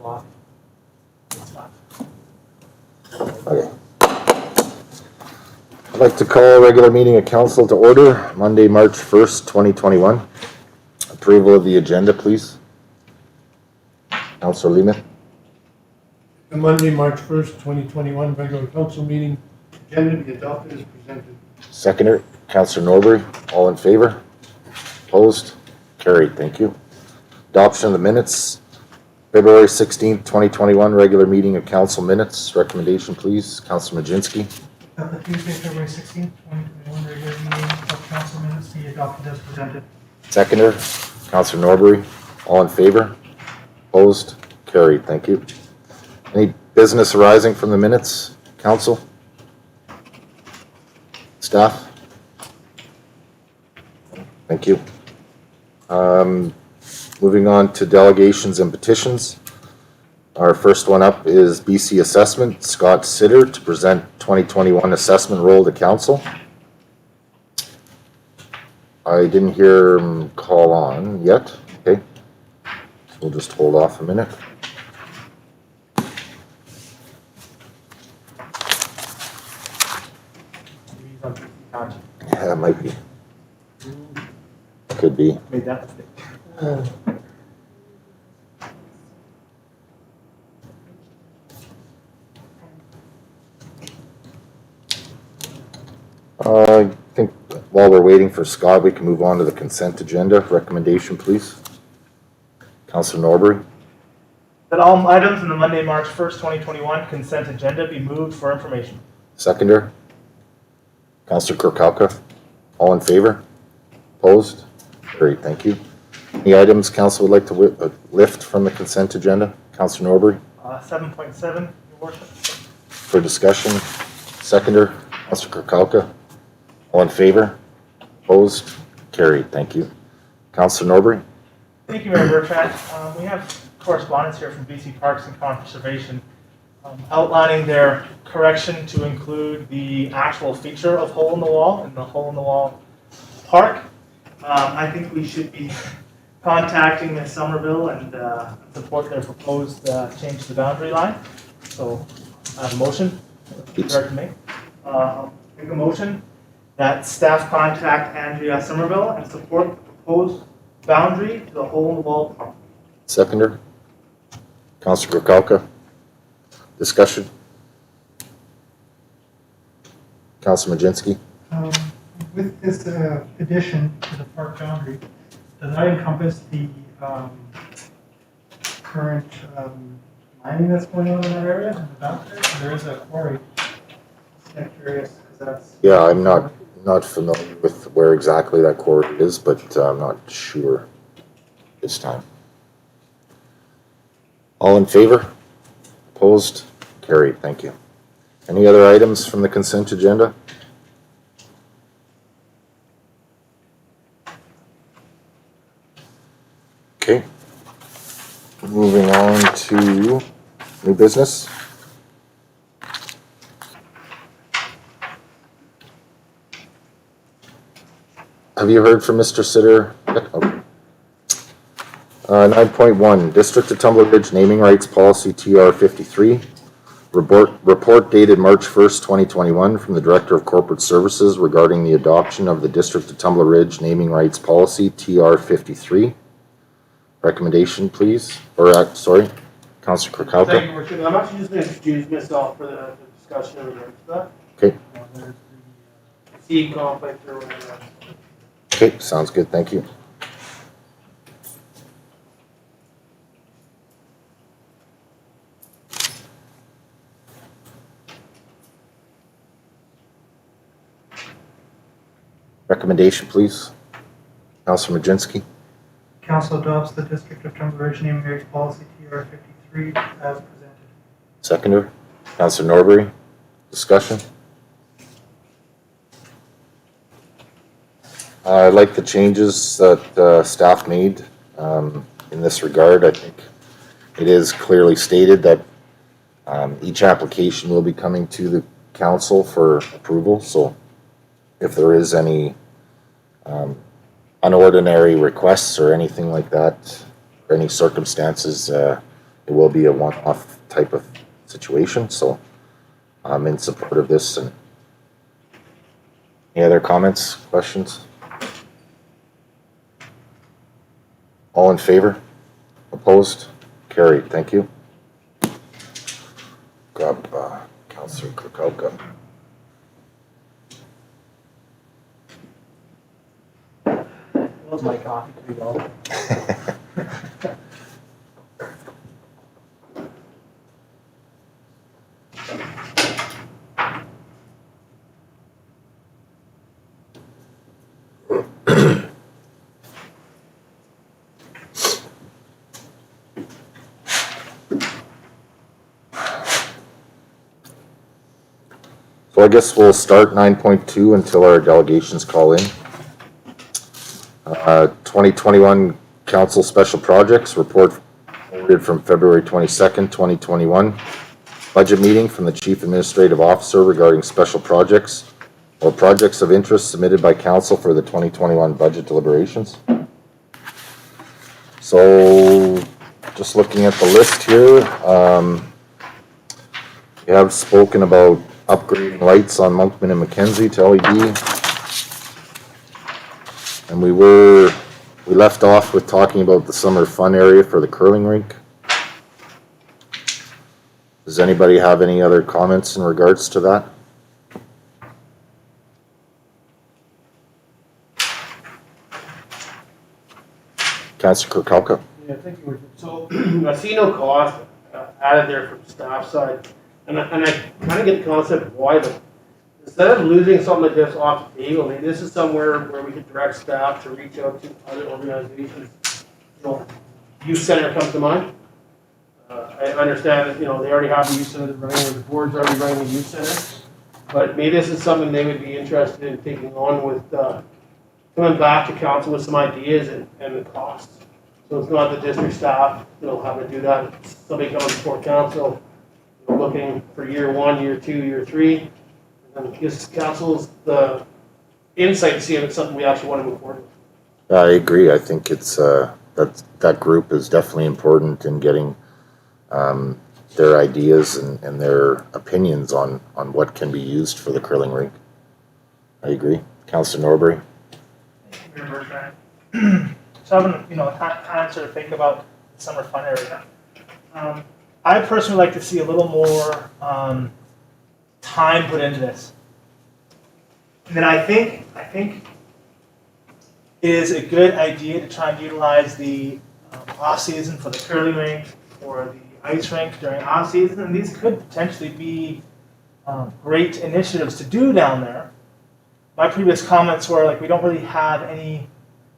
lot. It's not. Okay. I'd like to call a regular meeting of council to order, Monday, March 1st, 2021. Approval of the agenda, please. Councillor Lehman. The Monday, March 1st, 2021 regular council meeting agenda be adopted as presented. Seconder, Councillor Norbury. All in favor? Opposed? Carried. Thank you. Adoption of the minutes. February 16th, 2021 regular meeting of council minutes. Recommendation, please. Councillor Majinski. The Tuesday, February 16th, 2021 regular meeting of council minutes be adopted as presented. Seconder, Councillor Norbury. All in favor? Opposed? Carried. Thank you. Any business arising from the minutes, council? Staff? Thank you. Moving on to delegations and petitions. Our first one up is BC Assessment, Scott Sitter, to present 2021 assessment roll to council. I didn't hear him call on yet. Okay. So we'll just hold off a minute. Yeah, it might be. Could be. Made that mistake. I think while we're waiting for Scott, we can move on to the consent agenda. Recommendation, please. Councillor Norbury. That all items in the Monday, March 1st, 2021 consent agenda be moved for information. Seconder. Councillor Kirkowka. All in favor? Opposed? Great, thank you. Any items council would like to lift from the consent agenda? Councillor Norbury. 7.7, Your Worship. For discussion. Seconder. Councillor Kirkowka. All in favor? Opposed? Carried, thank you. Councillor Norbury. Thank you, Mayor Bertrand. We have correspondence here from BC Parks and Conservation outlining their correction to include the actual feature of hole in the wall in the hole in the wall park. I think we should be contacting Ms. Somerville and support their proposed change to the boundary line. So I have a motion to make. Make a motion that staff contact Andrea Somerville and support the proposed boundary to the hole in the wall park. Seconder. Councillor Kirkowka. Discussion. Councillor Majinski. With this addition to the park boundary, does that encompass the current mining that's going on in that area? In the boundary? There is a quarry. I'm curious because that's. Yeah, I'm not familiar with where exactly that quarry is, but I'm not sure this time. All in favor? Opposed? Carried. Thank you. Any other items from the consent agenda? Okay. Moving on to new business. Have you heard from Mr. Sitter? Okay. 9.1, District of Tumbler Ridge Naming Rights Policy TR 53. Report dated March 1st, 2021 from the Director of Corporate Services regarding the adoption of the District of Tumbler Ridge Naming Rights Policy TR 53. Recommendation, please. Or, sorry, Councillor Kirkowka. Thank you, Worship. I'm actually just going to excuse myself for the discussion in regards to that. Okay. See conflict or whatever. Okay, sounds good. Thank you. Recommendation, please. Councillor Majinski. Council adopts the District of Tumbler Ridge Naming Rights Policy TR 53 as presented. Seconder. Councillor Norbury. Discussion. I like the changes that staff made in this regard. I think it is clearly stated that each application will be coming to the council for approval. So if there is any unordinary requests or anything like that, or any circumstances, it will be a one-off type of situation, so I'm in support of this. And any other comments, questions? All in favor? Opposed? Carried. Thank you. Grab Councillor Kirkowka. That was my coffee, pretty well. So I guess we'll start 9.2 until our delegations call in. 2021 Council Special Projects Report forwarded from February 22nd, 2021. Budget meeting from the Chief Administrative Officer regarding special projects or projects of interest submitted by Council for the 2021 budget deliberations. So just looking at the list here, we have spoken about upgrading lights on Monkman and Mackenzie to LED. And we left off with talking about the summer fun area for the curling rink. Does anybody have any other comments in regards to that? Councillor Kirkowka. Yeah, thank you. So I see no cost added there from staff side, and I kind of get the concept of why, but instead of losing something like this off the table, I mean, this is somewhere where we could direct staff to reach out to other organizations. You know, youth center comes to mind. I understand that, you know, they already have a youth center running, or the board's already running a youth center, but maybe this is something they would be interested in taking on with, coming back to council with some ideas and the costs. So it's not the district staff, you know, having to do that. Somebody comes before council, you know, looking for year 1, year 2, year 3. And then gives councils the insight to see if it's something we actually want to move forward with. I agree. I think it's that group is definitely important in getting their ideas and their opinions on what can be used for the curling rink. I agree. Councillor Norbury. Thank you, Mayor Bertrand. So having, you know, time to think about the summer fun area. I personally like to see a little more time put into this. And then I think it is a good idea to try and utilize the off season for the curling rink or the ice rink during off season, and these could potentially be great initiatives to do down there. My previous comments were like we don't really have any.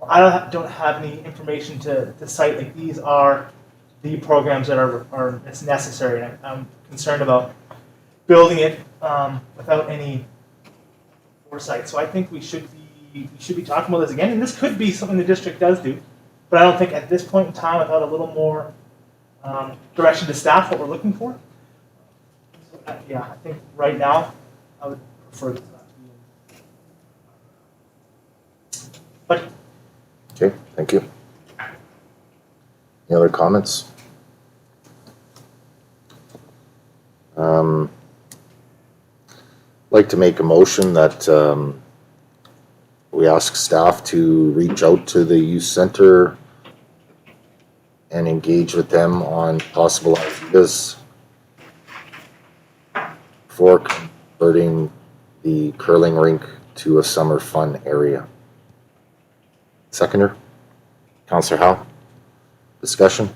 I don't have any information to cite like these are the programs that are necessary. And I'm concerned about building it without any foresight. So I think we should be talking about this again. And this could be something the district does do, but I don't think at this point in time, without a little more direction to staff, what we're looking for. So, yeah, I think right now I would prefer this not to be in. But. Okay, thank you. Any other comments? Like to make a motion that we ask staff to reach out to the youth center and engage with them on possible ideas for converting the curling rink to a summer fun area. Seconder, Councillor Howe. Discussion?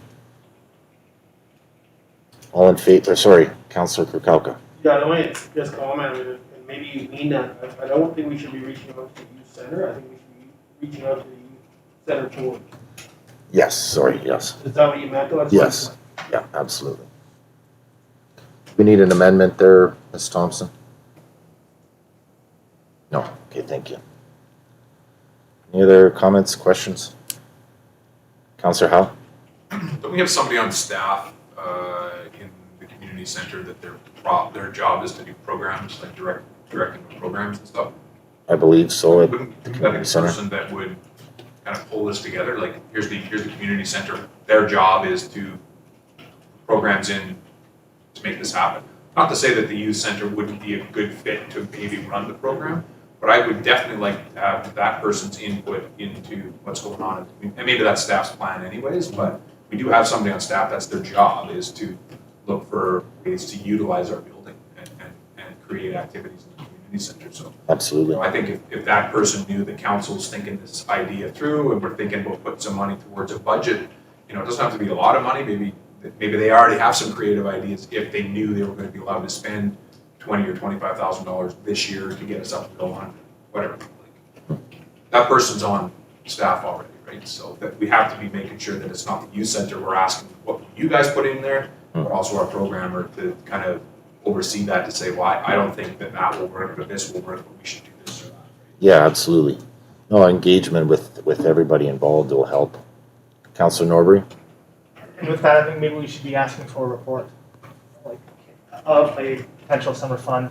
All in favor, sorry, Councillor Kirkowka. Yeah, I want to just comment, and maybe you mean that. I don't think we should be reaching out to the youth center. I think we should be reaching out to the youth center board. Yes, sorry, yes. Is that what you meant, though? That's Yes, yeah, absolutely. We need an amendment there, Ms. Thompson? No, okay, thank you. Any other comments, questions? Councillor Howe? Don't we have somebody on staff in the community center that their job is to do programs, like directing the programs and stuff? I believe so. Wouldn't that be the person that would kind of pull this together? Like, here's the community center. Their job is to programs in to make this happen. Not to say that the youth center wouldn't be a good fit to maybe run the program, but I would definitely like to have that person's input into what's going on. And maybe that's staff's plan anyways, but we do have somebody on staff, that's their job, is to look for ways to utilize our building and create activities in the community center. So Absolutely. I think if that person knew the council's thinking this idea through and we're thinking we'll put some money towards a budget, it doesn't have to be a lot of money, maybe they already have some creative ideas if they knew they were going to be allowed to spend $20,000 or $25,000 this year to get us up to 100, whatever. That person's on staff already, right? So that we have to be making sure that it's not the youth center we're asking what you guys put in there, but also our programmer to kind of oversee that to say, well, I don't think that will work, but this will work, but we should do this or that. Right? Yeah, absolutely. No, engagement with everybody involved will help. Councillor Norbury? And with that, I think maybe we should be asking for a report, like, of a potential summer fund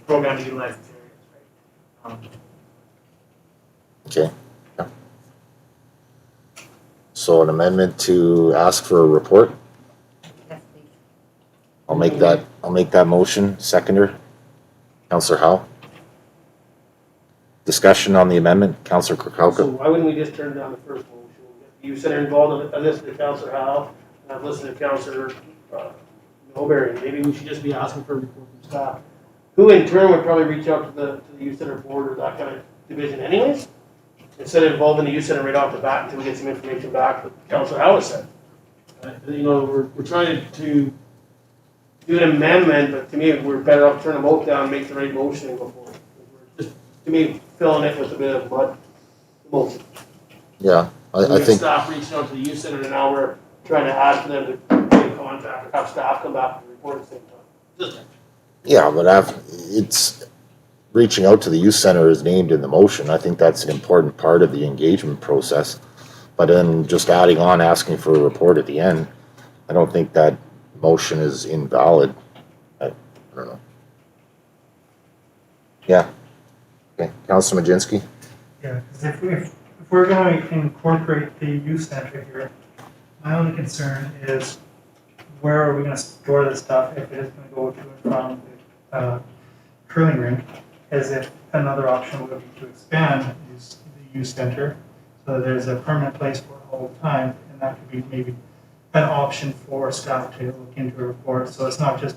program to utilize these areas, right? Okay. Yeah. So an amendment to ask for a report? Yes, please. I'll make that motion. Seconder? Councillor Howe? Discussion on the amendment? Councillor So Kirkowka? why wouldn't we just turn down the first motion? Get the youth center involved. I listened to Councillor Howe, and I've listened to Councillor Norbury. Maybe we should just be asking for a report from staff, who in turn would probably reach out to the youth center board or that kind of division anyways, instead of involving the youth center right off the bat until we get some information back, what Councillor Howe has said. We're trying to do an amendment, but to me, we're better off turning a vote down, make the right motion and go forward. We're just, to me, filling it with a bit of mud, motion. Yeah, I We have think, staff reaching out to the youth center, and now we're trying to ask them to get in contact, or have staff come back and report at the same time. Just yeah, but it's, reaching out to the youth center is named in the motion. I think that's an important part of the engagement process. But then just adding on, asking for a report at the end, I don't think that motion is invalid. I don't know. Yeah. Okay, Councilor Majinski? Yeah, because if we're going to incorporate the youth center here, my only concern is where are we going to store this stuff if it is going to go to and from the curling rink, as if another option would be to expand the youth center so that there's a permanent place for it all the time, and that could be maybe an option for staff to look into a report. So it's not just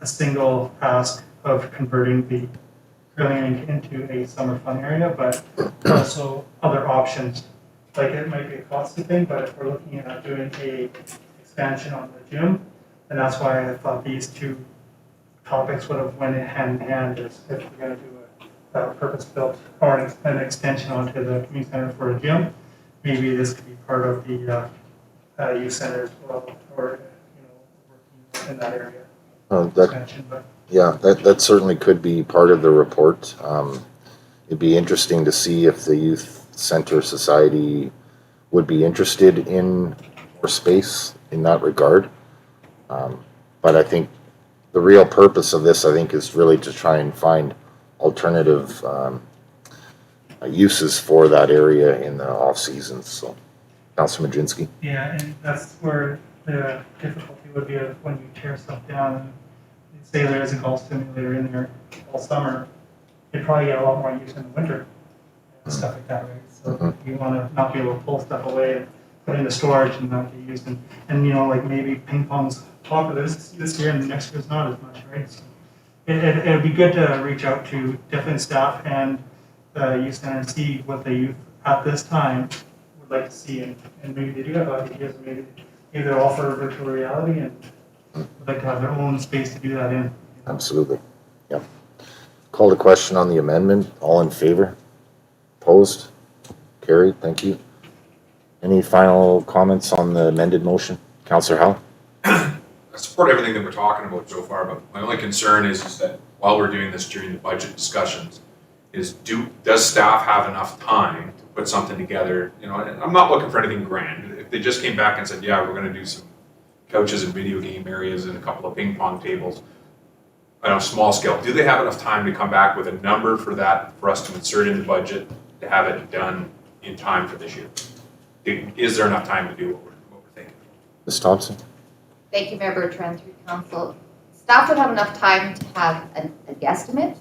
a single task of converting the curling rink into a summer fun area, but also other options. Like it might be a costly thing, but if we're looking at doing a expansion on the gym, and that's why I thought these two topics would have went hand in hand, is if we're going to do a purpose-built or an extension onto the community center for a gym, maybe this could be part of the youth center as well, or working in that area. Expansion, but Yeah, that certainly could be part of the report. It'd be interesting to see if the Youth Center Society would be interested in more space in that regard. But I think the real purpose of this, I think, is really to try and find alternative uses for that area in the off seasons. So, Councilor Majinski? yeah, and that's where the difficulty would be of when you tear stuff down. And say there is a golf simulator in there all summer, you'd probably get a lot more use in the winter and stuff like that, right? So you want to not be able to pull stuff away and put it into storage and not get used. And like maybe ping pong's popular this year and the next year's not as much, right? So it would be good to reach out to different staff and the youth center and see what the youth at this time would like to see, and maybe they do have ideas, maybe they'll offer virtual reality and would like to have their own space to do that in. Absolutely. Yep. Call the question on the amendment. All in favor? Opposed? Carried. Thank you. Any final comments on the amended motion? Councillor Howe? I support everything that we're talking about so far, but my only concern is that while we're doing this during the budget discussions, does staff have enough time to put something together? And I'm not looking for anything grand. If they just came back and said, yeah, we're going to do some couches and video game areas and a couple of ping pong tables on a small scale, do they have enough time to come back with a number for that, for us to insert in the budget to have it done in time for this year? Is there enough time to do what we're thinking? Ms. Thompson? Thank you, Mayor Bertrand, through council. Staff would have enough time to have a guesstimate.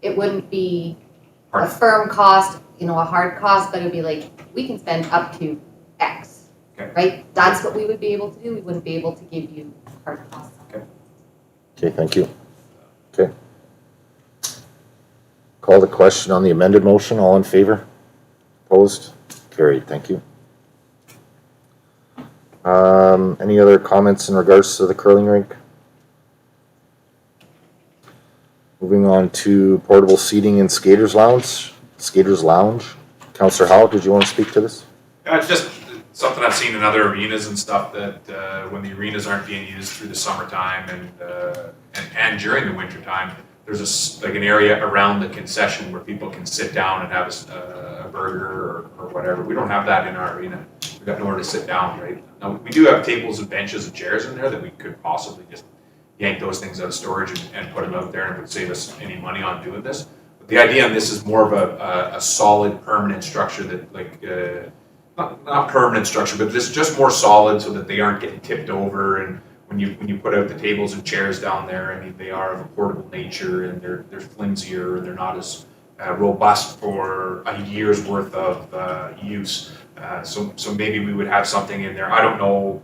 It wouldn't be a Pardon? firm cost, a hard cost, but it would be like, we can spend up to X, Okay. right? That's what we would be able to do. We wouldn't be able to give you hard costs. Okay, thank you. Okay. Call the question on the amended motion. All in favor? Opposed? Carried. Thank you. Any other comments in regards to the curling rink? Moving on to portable seating and skaters lounge. Councillor Howe, did you want to speak to this? Yeah, it's just something I've seen in other arenas and stuff that when the arenas aren't being used through the summertime and during the winter time, there's like an area around the concession where people can sit down and have a burger or whatever. We don't have that in our arena. We've got nowhere to sit down, right? Now, we do have tables and benches and chairs in there that we could possibly just yank those things out of storage and put them out there, and it would save us any money on doing this. But the idea on this is more of a solid, permanent structure that not permanent structure, but this just more solid so that they aren't getting tipped over. And when you put out the tables and chairs down there, I mean, they are of a portable nature and they're flimsier and they're not as robust for a year's worth of use. So maybe we would have something in there. I don't know.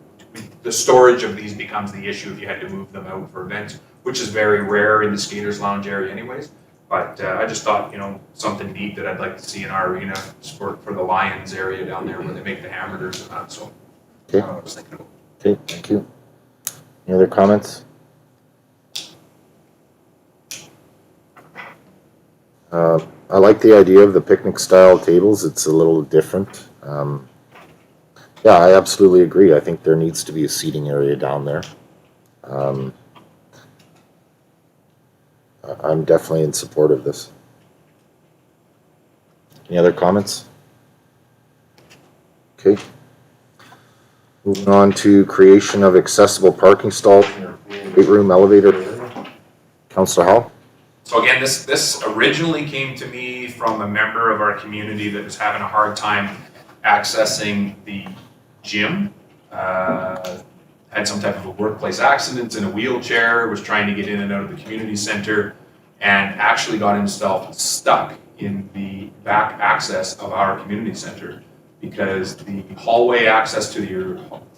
The storage of these becomes the issue if you had to move them out for events, which is very rare in the skaters lounge area anyways. But I just thought, something neat that I'd like to see in our arena for the Lions area down there where they make the hamburgers and that. So Okay. I was thinking about. Okay, thank you. Any other comments? I like the idea of the picnic style tables. It's a little different. Yeah, I absolutely agree. I think there needs to be a seating area down there. I'm definitely in support of this. Any other comments? Okay. Moving on to creation of accessible parking stalls in your weight room elevator. Councillor Hall? So again, this originally came to me from a member of our community that was having a hard time accessing the gym. Had some type of a workplace accident in a wheelchair, was trying to get in and out of the community center, and actually got himself stuck in the back access of our community center because the hallway access to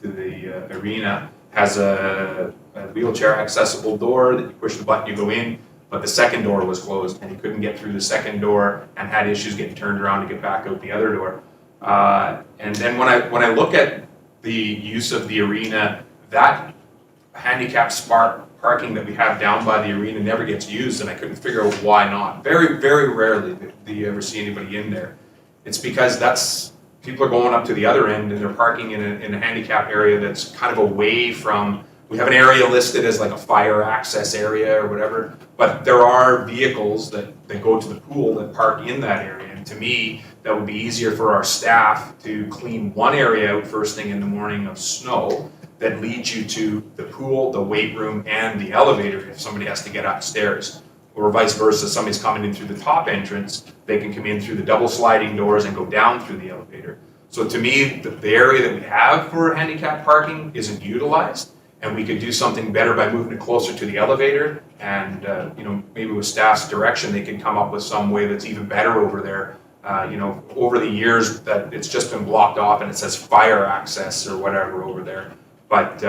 the arena has a wheelchair accessible door that you push the button, you go in, but the second door was closed and he couldn't get through the second door and had issues getting turned around to get back out the other door. And then when I look at the use of the arena, that handicap parking that we have down by the arena never gets used, and I couldn't figure out why not. Very, very rarely do you ever see anybody in there. It's because people are going up to the other end and they're parking in a handicap area that's kind of away from. We have an area listed as like a fire access area or whatever, but there are vehicles that go to the pool that park in that area. And to me, that would be easier for our staff to clean one area out first thing in the morning of snow that leads you to the pool, the weight room, and the elevator if somebody has to get upstairs. Or vice versa, somebody's coming in through the top entrance, they can come in through the double sliding doors and go down through the elevator. So to me, the area that we have for handicap parking isn't utilized, and we could do something better by moving it closer to the elevator, and maybe with staff's direction, they can come up with some way that's even better over there. Over the years that it's just been blocked off and it says fire access or whatever over there. But,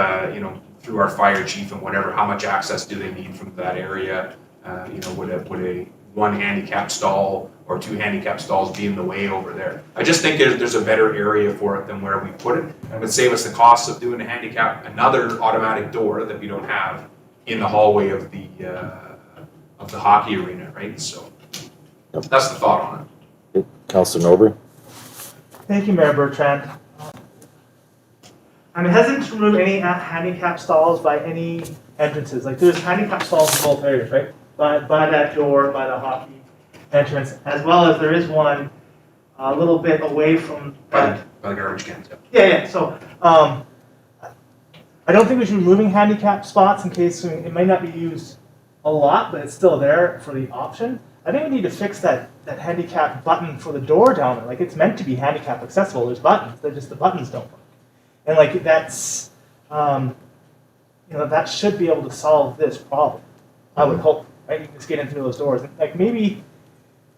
through our fire chief and whatever, how much access do they need from that area? Would a one handicap stall or two handicap stalls be in the way over there? I just think there's a better area for it than where we put it. And it would save us the cost of doing another automatic door that we don't have in the hallway of the hockey arena, right? So that's the thought on it. Councillor Nobre? Thank you, Mayor Bertrand. I'm hesitant to remove any handicap stalls by any entrances. Like there's handicap stalls in both areas, right? By that door, by the hockey entrance, as well as there is one a little bit away from that. By the garbage cans. Yeah. So I don't think we should be moving handicap spots in case it might not be used a lot, but it's still there for the option. I think we need to fix that handicap button for the door down there. Like it's meant to be handicap accessible. There's buttons. They're just the buttons don't work. And like that's that should be able to solve this problem. I would hope, right? You can just get into those doors. Like maybe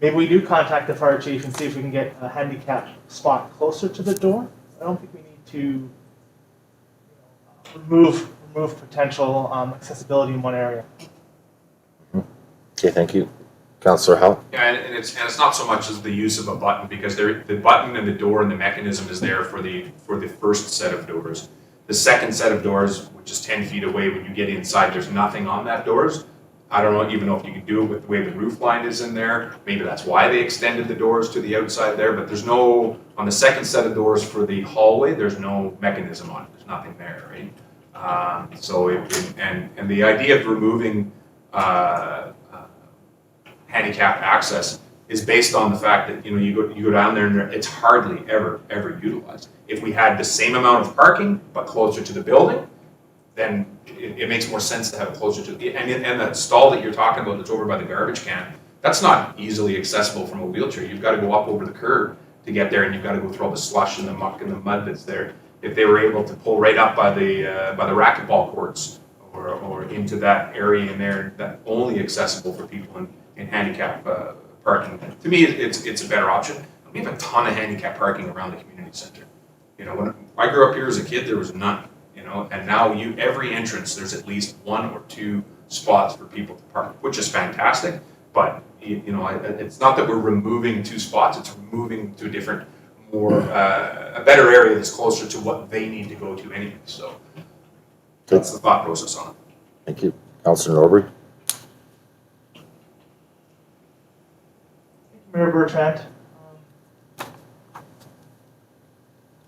we do contact the fire chief and see if we can get a handicap spot closer to the door. I don't think we need to remove potential accessibility in one area. Okay, thank you. Councillor Howell? Yeah, and it's not so much as the use of a button, because the button and the door and the mechanism is there for the first set of doors. The second set of doors, which is 10 feet away, when you get inside, there's nothing on that doors. I don't even know if you can do it with the way the roof line is in there. Maybe that's why they extended the doors to the outside there, but there's no, on the second set of doors for the hallway, there's no mechanism on it. There's nothing there, right? And the idea of removing handicap access is based on the fact that you go down there and it's hardly ever utilized. If we had the same amount of parking but closer to the building, then it makes more sense to have it closer to the and that stall that you're talking about that's over by the garbage can. That's not easily accessible from a wheelchair. You've got to go up over the curb to get there, and you've got to go through all the slush and the muck and the mud that's there. If they were able to pull right up by the racquetball courts or into that area in there, that only accessible for people in handicap parking. To me, it's a better option. We have a ton of handicap parking around the community center. When I grew up here as a kid, there was none. And now every entrance there's at least 1 or 2 spots for people to park, which is fantastic. But it's not that we're removing 2 spots; it's removing to a different, more a better area that's closer to what they need to go to anyway. So that's the thought process on it. Thank you. Councillor Norbury? Mayor Bertrand.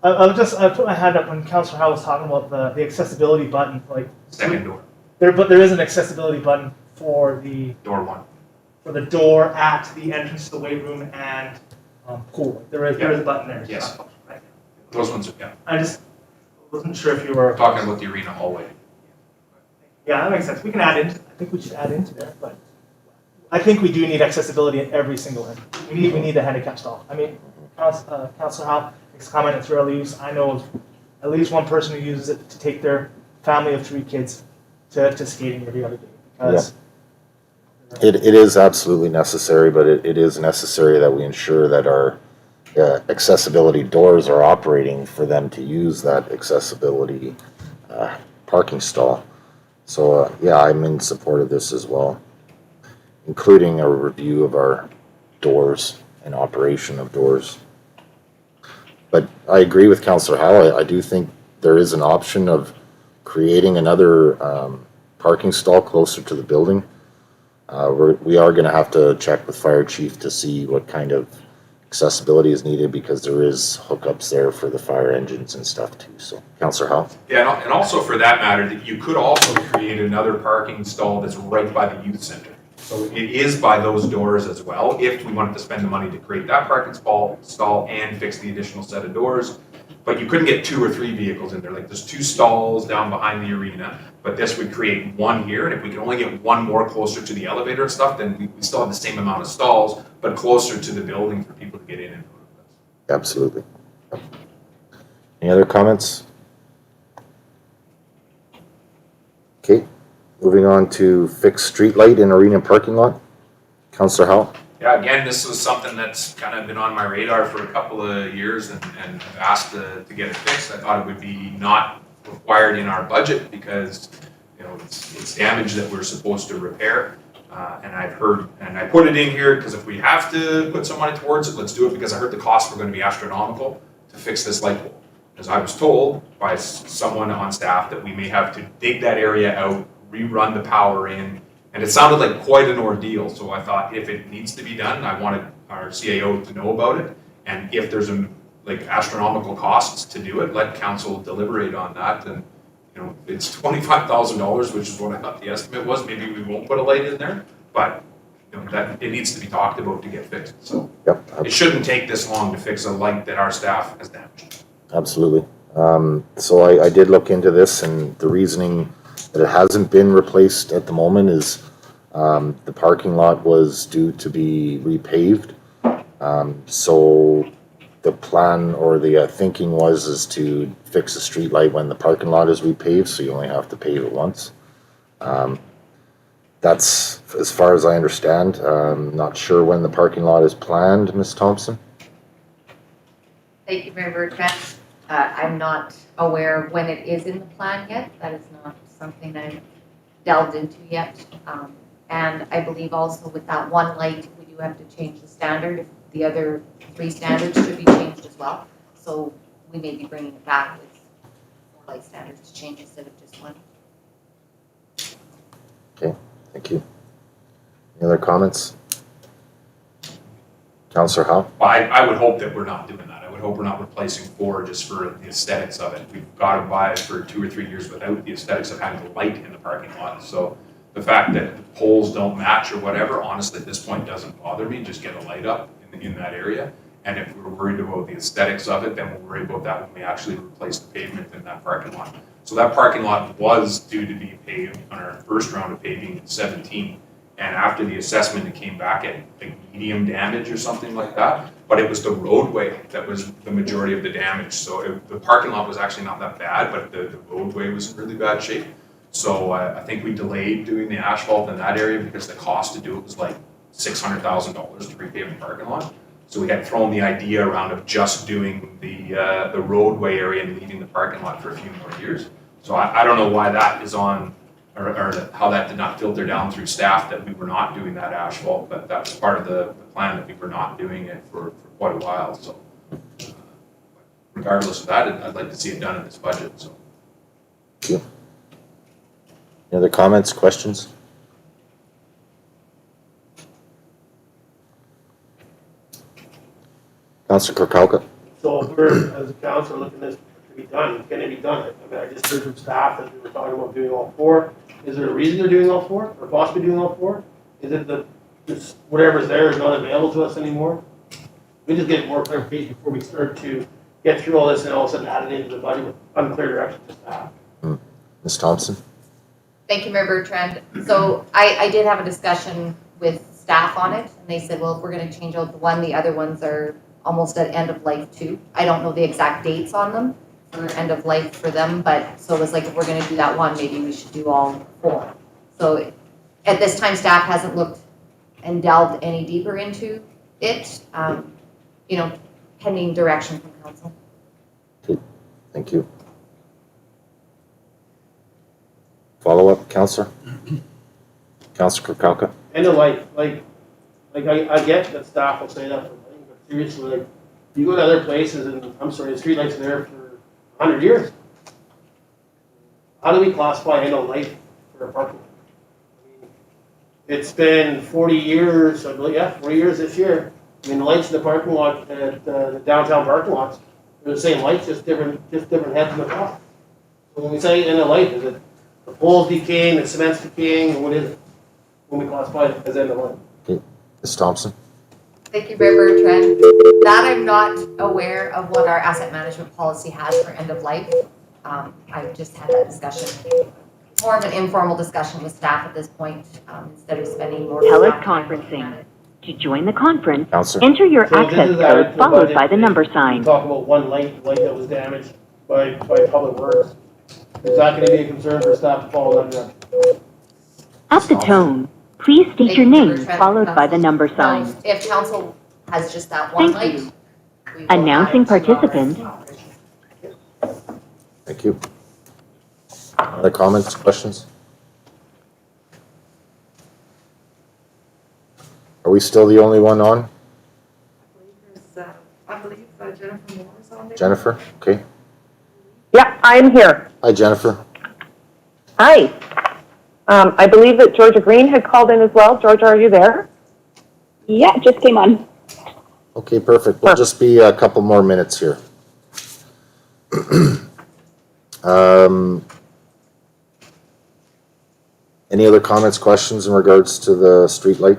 I put my hand up when Councillor Howe was talking about the accessibility button. Like Second door, but there is an accessibility button for the door 1. for the door at the entrance to the weight room and pool. There is a button there. Yes. So, right. Those ones, yeah. I just wasn't sure if you were Talking about the arena hallway. Yeah, that makes sense. We can add in. I think we should add into there, but I think we do need accessibility at every single end. We need a handicap stall. I mean, Councillor Howe makes a comment at Thrill Use. I know of at least one person who uses it to take their family of 3 kids to skating every other day because. It is absolutely necessary, but it is necessary that we ensure that our accessibility doors are operating for them to use that accessibility parking stall. So I'm in support of this as well, including a review of our doors and operation of doors. But I agree with Councillor Howell. I do think there is an option of creating another parking stall closer to the building. We are going to have to check with fire chief to see what kind of accessibility is needed because there is hookups there for the fire engines and stuff too. So, Councillor Howell? Yeah, and also for that matter, that you could also create another parking stall that's right by the youth center. So it is by those doors as well, if we wanted to spend the money to create that parking stall and fix the additional set of doors. But you couldn't get 2 or 3 vehicles in there. Like there's 2 stalls down behind the arena, but this would create 1 here. And if we can only get 1 more closer to the elevator and stuff, then we still have the same amount of stalls, but closer to the building for people to get in and out of this. Absolutely. Any other comments? Okay, moving on to fixed street light in arena parking lot. Councillor Howell? Yeah, again, this was something that's kind of been on my radar for a couple of years and I've asked to get it fixed. I thought it would be not required in our budget because, it's damage that we're supposed to repair. And I've heard, and I put it in here because if we have to put some money towards it, let's do it because I heard the costs were going to be astronomical to fix this light pole. As I was told by someone on staff that we may have to dig that area out, rerun the power in, and it sounded like quite an ordeal. So I thought if it needs to be done, I wanted our CAO to know about it. And if there's astronomical costs to do it, let council deliberate on that. And it's $25,000, which is what I thought the estimate was. Maybe we won't put a light in there, but that it needs to be talked about to get fixed. So it shouldn't take this long to fix a light that our staff has damaged. Absolutely. So I did look into this, and the reasoning that it hasn't been replaced at the moment is the parking lot was due to be repaved. So the plan or the thinking was is to fix the street light when the parking lot is repaved, so you only have to pave it once. That's as far as I understand. Not sure when the parking lot is planned, Ms. Thompson. Thank you, Member Trent. I'm not aware of when it is in the plan yet. That is not something I've delved into yet. And I believe also with that one light, we do have to change the standard. The other 3 standards should be changed as well. So we may be bringing it back with 4 light standards to change instead of just 1. Okay, thank you. Any other comments? Councillor Howe? Well, I would hope that we're not doing that. I would hope we're not replacing 4 just for the aesthetics of it. We've got to buy it for 2 or 3 years without the aesthetics of having the light in the parking lot. So the fact that the poles don't match or whatever, honestly, at this point doesn't bother me. Just get a light up in that area. And if we're worried about the aesthetics of it, then we'll worry about that when we actually replace the pavement in that parking lot. So that parking lot was due to be paved on our first round of paving in 17. And after the assessment, it came back at like medium damage or something like that. But it was the roadway that was the majority of the damage. So the parking lot was actually not that bad, but the roadway was in really bad shape. So I think we delayed doing the asphalt in that area because the cost to do it was like $600,000 to repave the parking lot. So we had thrown the idea around of just doing the roadway area and leaving the parking lot for a few more years. So I don't know why that is on, or how that did not filter down through staff that we were not doing that asphalt, but that was part of the plan that we were not doing it for quite a while. So regardless of that, I'd like to see it done in this budget. So. Thank you. Any other comments, questions? Councillor Kirkowka? So if we're, as a council, looking at this to be done, can it be done? I mean, I just heard from staff that they were talking about doing all 4. Is there a reason they're doing all 4, or possibly doing all 4? Is it that just whatever's there is not available to us anymore? We just get more clarification before we start to get through all this and all of a sudden add it into the budget with unclear direction to staff. Ms. Thompson? Thank you, Mayor Bertrand. So I did have a discussion with staff on it, and they said, well, if we're going to change out the one, the other ones are almost at end of life too. I don't know the exact dates on them for end of life for them, but so it was like, if we're going to do that one, maybe we should do all 4. So at this time, staff hasn't looked and delved any deeper into it, you know, pending direction from council. Thank you. Follow-up, Councillor? Councillor Kirkowka? And the light, like I get that staff will say that, but seriously, like, you go to other places and, I'm sorry, the streetlights are there for 100 years. How do we classify end of life for a parking lot? I mean, it's been 40 years, I believe, yeah, 40 years this year. I mean, the lights in the parking lot, at the downtown parking lots, they're the same lights, just different heads in the top. So when we say end of life, is it the poles decaying, the cement's decaying, or what is it? When we classify it as end of life? Okay. Ms. Thompson? Thank you, Mayor Bertrand. That I'm not aware of what our asset management policy has for end of life. I just had that discussion, more of an informal discussion with staff at this point, instead of spending more. Teleconferencing. To join the conference, Councillor? enter your So this access is added to code the followed budget. by the number We sign. talk about one light that was damaged by Public Works. Is that gonna be a concern for staff to follow that direction? At the tone, please state Thank your you, Mayor name Bertrand. followed by the number sign. Now, if council has just that one Thank light. you. we will Announcing add it to our participant. operation. Thank you. Other comments, questions? Are we still the only one on? I believe Jennifer Moore is on there. Jennifer? Okay. Yeah, I'm here. Hi, Jennifer. Hi. I believe that Georgia Green had called in as well. Georgia, are you there? Yeah, it just came on. Okay, perfect. We'll just be a couple more minutes here. Any other comments, questions in regards to the street light?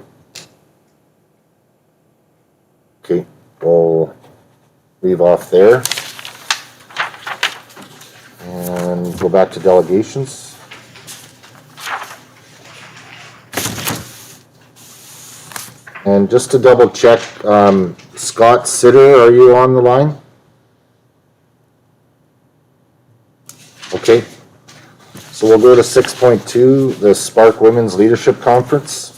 Okay, we'll leave off there. And go back to delegations. And just to double check, Scott Sitter, are you on the line? Okay. So we'll go to 6.2, the Spark Women's Leadership Conference.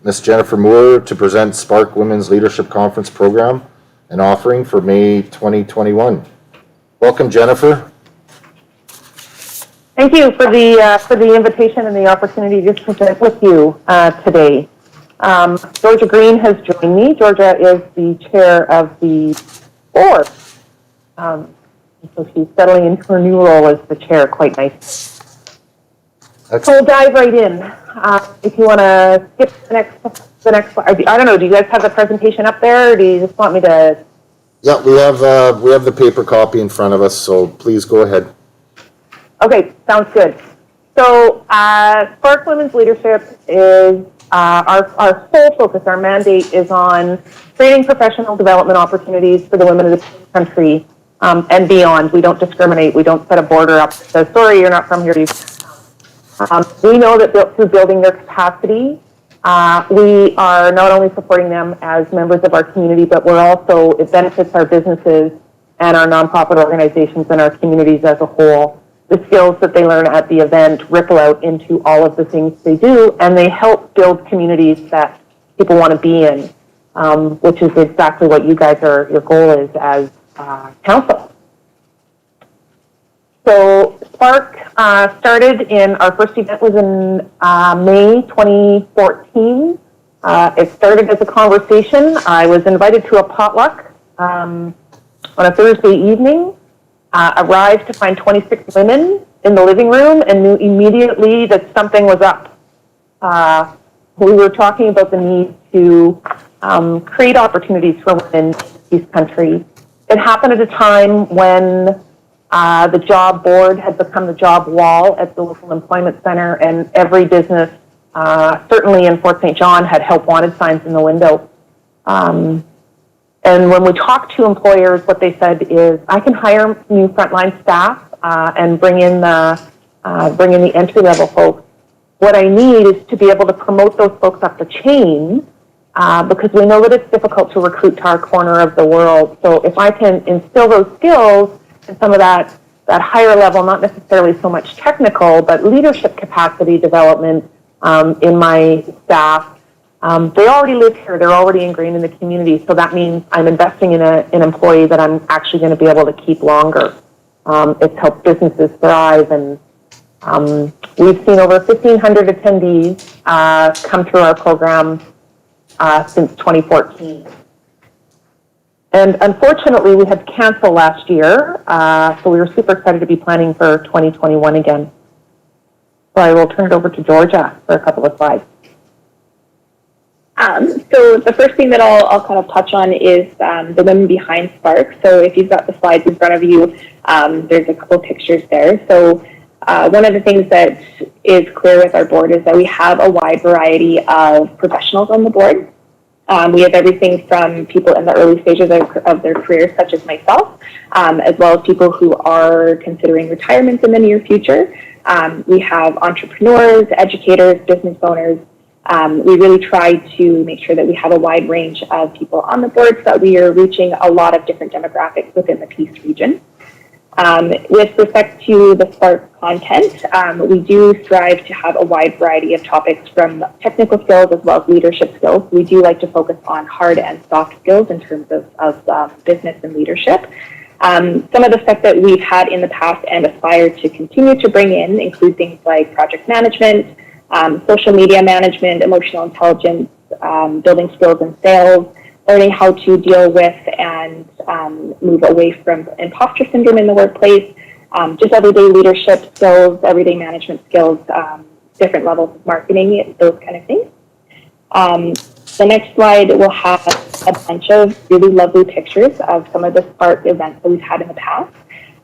Ms. Jennifer Moore to present Spark Women's Leadership Conference Program and offering for May 2021. Welcome, Jennifer. Thank you for the invitation and the opportunity to present with you today. Georgia Green has joined me. Georgia is the chair of the board. So she's settling into her new role as the chair quite nice. So we'll dive right in. If you want to skip the next slide. I don't know, do you guys have the presentation up there, or do you just want me to? Yeah, we have the paper copy in front of us, so please go ahead. Okay, sounds good. So Spark Women's Leadership is our whole focus, our mandate is on creating professional development opportunities for the women of the country and beyond. We don't discriminate. We don't set a border up that says, sorry, you're not from here. We know that through building their capacity, we are not only supporting them as members of our community, but it benefits our businesses and our nonprofit organizations and our communities as a whole. The skills that they learn at the event ripple out into all of the things they do, and they help build communities that people want to be in, which is exactly what your goal is as council. So Spark started our first event was in May 2014. It started as a conversation. I was invited to a potluck on a Thursday evening, arrived to find 26 women in the living room and knew immediately that something was up. We were talking about the need to create opportunities for women in this country. It happened at a time when the job board had become the job wall at the local employment center, and every business, certainly in Fort St. John, had help wanted signs in the window. And when we talked to employers, what they said is, I can hire new frontline staff and bring in the entry-level folks. What I need is to be able to promote those folks up the chain because we know that it's difficult to recruit to our corner of the world. So if I can instill those skills and some of that higher level, not necessarily so much technical, but leadership capacity development in my staff, they already live here. They're already ingrained in the community. So that means I'm investing in an employee that I'm actually going to be able to keep longer. It's helped businesses thrive, and we've seen over 1,500 attendees come through our program since 2014. And unfortunately, we had to cancel last year, so we were super excited to be planning for 2021 again. So I will turn it over to Georgia for a couple of slides. So the first thing that I'll kind of touch on is the women behind Spark. So if you've got the slides in front of you, there's a couple pictures there. So one of the things that is clear with our board is that we have a wide variety of professionals on the board. We have everything from people in the early stages of their careers, such as myself, as well as people who are considering retirement in the near future. We have entrepreneurs, educators, business owners. We really try to make sure that we have a wide range of people on the board so that we are reaching a lot of different demographics within the Peace region. With respect to the Spark content, we do strive to have a wide variety of topics from technical skills as well as leadership skills. We do like to focus on hard and soft skills in terms of business and leadership. Some of the stuff that we've had in the past and aspire to continue to bring in include things like project management, social media management, emotional intelligence, building skills in sales, learning how to deal with and move away from imposter syndrome in the workplace, just everyday leadership skills, everyday management skills, different levels of marketing, those kind of things. The next slide will have a bunch of really lovely pictures of some of the Spark events that we've had in the past.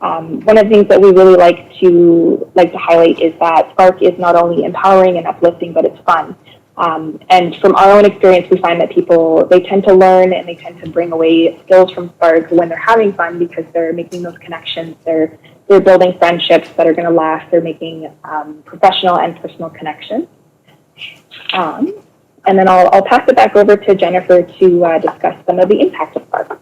One of the things that we really like to highlight is that Spark is not only empowering and uplifting, but it's fun. And from our own experience, we find that people, they tend to learn and they tend to bring away skills from Spark when they're having fun because they're making those connections. They're building friendships that are going to last. They're making professional and personal connections. And then I'll pass it back over to Jennifer to discuss some of the impact of Spark.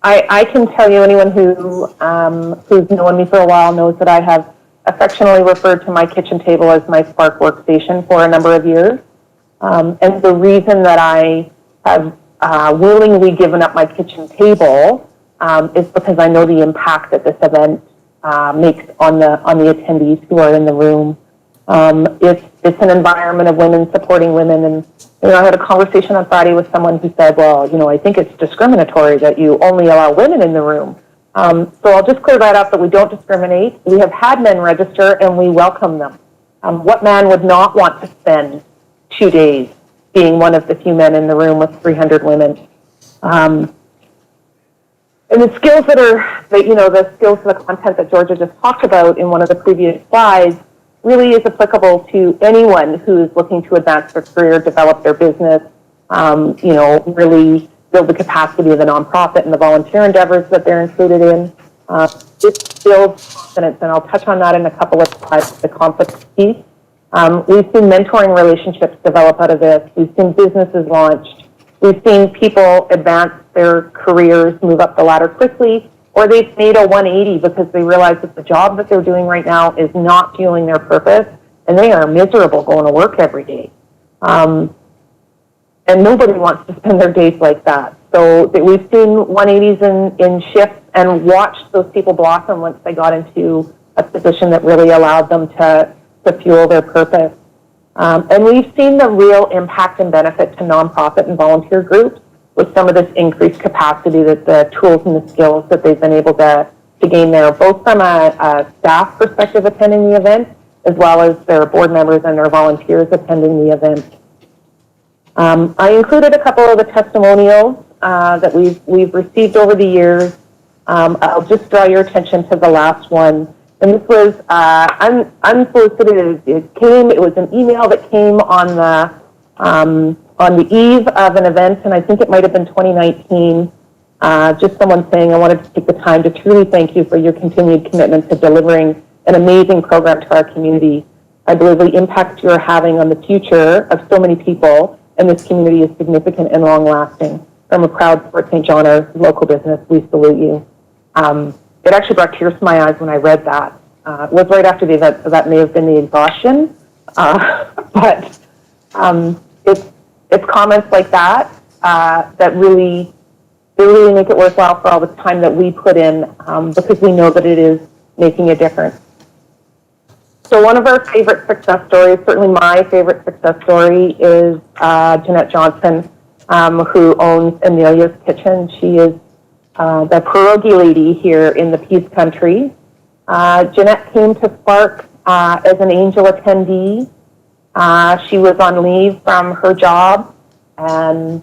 I can tell you, anyone who's known me for a while knows that I have affectionately referred to my kitchen table as my Spark workstation for a number of years. And the reason that I have willingly given up my kitchen table is because I know the impact that this event makes on the attendees who are in the room. It's an environment of women supporting women, and I had a conversation on Friday with someone who said, well, I think it's discriminatory that you only allow women in the room. So I'll just clear that up, that we don't discriminate. We have had men register and we welcome them. What man would not want to spend 2 days being one of the few men in the room with 300 women? And the skills the skills of the content that Georgia just talked about in one of the previous slides really is applicable to anyone who's looking to advance their career, develop their business, really build the capacity of the nonprofit and the volunteer endeavors that they're included in. It builds confidence, and I'll touch on that in a couple of slides, the conflict piece. We've seen mentoring relationships develop out of this. We've seen businesses launched. We've seen people advance their careers, move up the ladder quickly, or they've made a 180 because they realize that the job that they're doing right now is not fueling their purpose, and they are miserable going to work every day. And nobody wants to spend their days like that. So we've seen 180s in shifts and watched those people blossom once they got into a position that really allowed them to fuel their purpose. And we've seen the real impact and benefit to nonprofit and volunteer groups with some of this increased capacity, that the tools and the skills that they've been able to gain there, both from a staff perspective attending the event, as well as their board members and their volunteers attending the event. I included a couple of the testimonials that we've received over the years. I'll just draw your attention to the last one. And this was unsolicited. It was an email that came on the eve of an event, and I think it might have been 2019. Just someone saying, I wanted to take the time to truly thank you for your continued commitment to delivering an amazing program to our community. I believe the impact you're having on the future of so many people in this community is significant and long-lasting. From a proud Fort St. John, our local business, we salute you. It actually brought tears to my eyes when I read that. It was right after the event, so that may have been the exhaustion. But it's comments like that that really make it worthwhile for all the time that we put in, because we know that it is making a difference. So one of our favorite success stories, certainly my favorite success story, is Jeanette Johnson, who owns Amelia's Kitchen. She is the pierogi lady here in the Peace Country. Jeanette came to Spark as an angel attendee. She was on leave from her job and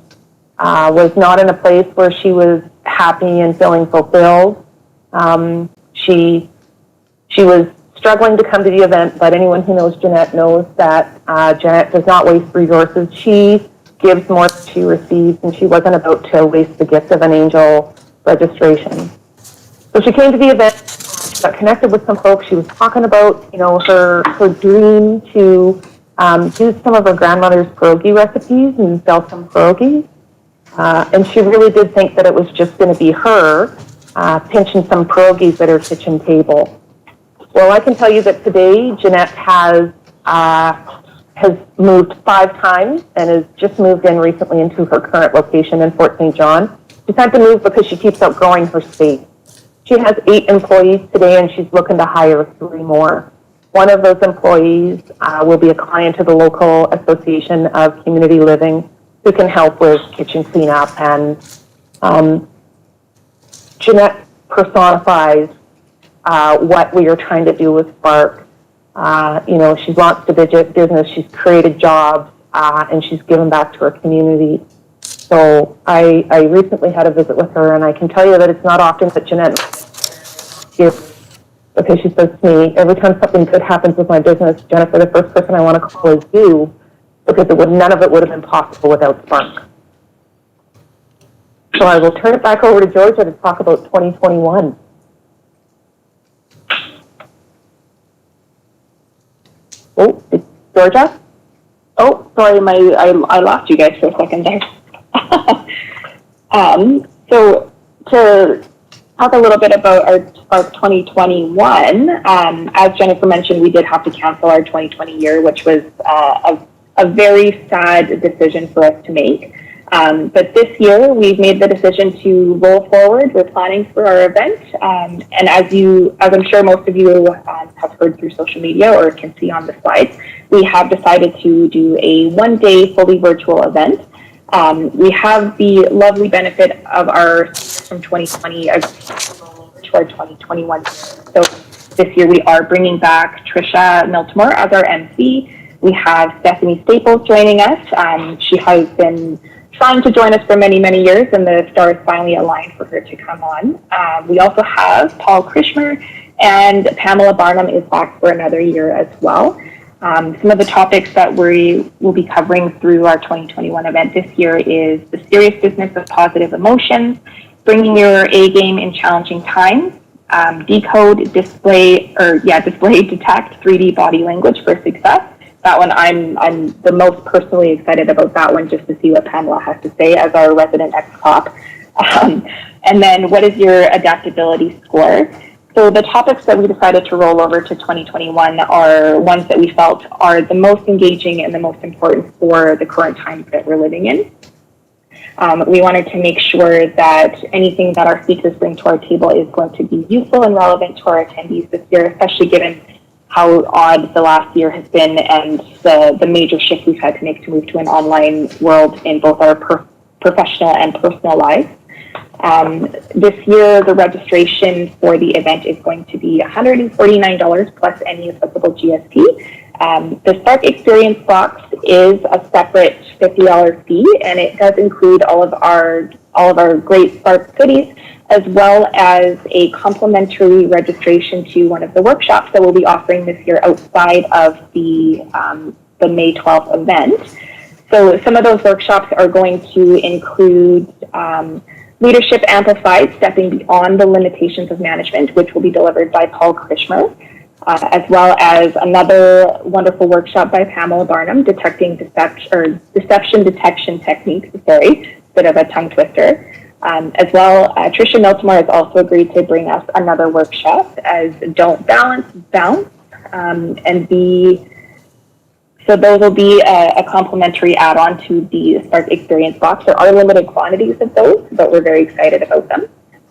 was not in a place where she was happy and feeling fulfilled. She was struggling to come to the event, but anyone who knows Jeanette knows that Jeanette does not waste resources. She gives more than she receives, and she wasn't about to waste the gift of an angel registration. So she came to the event, she got connected with some folks. She was talking about, her dream to use some of her grandmother's pierogi recipes and sell some pierogies. And she really did think that it was just going to be her pinching some pierogies at her kitchen table. Well, I can tell you that today Jeanette has moved 5 times and has just moved in recently into her current location in Fort St. John. She's had to move because she keeps outgrowing her space. She has 8 employees today, and she's looking to hire 3 more. One of those employees will be a client of the local Association of Community Living, who can help with kitchen cleanup. And Jeanette personifies what we are trying to do with Spark. She's launched a business, she's created jobs, and she's given back to her community. So I recently had a visit with her, and I can tell you that it's not often that Jeanette gives, because she says to me, every time something good happens with my business, Jennifer, the first person I want to call is you, because none of it would have been possible without Spark. So I will turn it back over to Georgia to talk about 2021. Oh, Georgia? Oh, sorry, I lost you guys for a second there. So to talk a little bit about our 2021, as Jennifer mentioned, we did have to cancel our 2020 year, which was a very sad decision for us to make. But this year, we've made the decision to roll forward. We're planning for our event. And as I'm sure most of you have heard through social media or can see on the slides, we have decided to do a one-day fully virtual event. We have the lovely benefit of our from 2020 to our 2021. So this year, we are bringing back Tricia Miltimore as our MC. We have Stephanie Staples joining us. She has been trying to join us for many, many years, and the stars finally aligned for her to come on. We also have Paul Krishmer, and Pamela Barnum is back for another year as well. Some of the topics that we will be covering through our 2021 event this year is the serious business of positive emotions, bringing your A game in challenging times, decode, display, detect 3D body language for success. That one, I'm the most personally excited about that one, just to see what Pamela has to say as our resident ex-cop. And then what is your adaptability score? So the topics that we decided to roll over to 2021 are ones that we felt are the most engaging and the most important for the current times that we're living in. We wanted to make sure that anything that our speakers bring to our table is going to be useful and relevant to our attendees this year, especially given how odd the last year has been and the major shift we've had to make to move to an online world in both our professional and personal lives. This year, the registration for the event is going to be $149 plus any applicable GST. The Spark Experience box is a separate $50 fee, and it does include all of our great Spark goodies, as well as a complimentary registration to one of the workshops that we'll be offering this year outside of the May 12th event. So some of those workshops are going to include Leadership Amplified, Stepping Beyond the Limitations of Management, which will be delivered by Paul Krishmer, as well as another wonderful workshop by Pamela Barnum, Deception Detection Techniques, bit of a tongue twister. As well, Tricia Miltimore has also agreed to bring us another workshop as Don't Balance, Bounce, so those will be a complimentary add-on to the Spark Experience box. There are limited quantities of those, but we're very excited about them.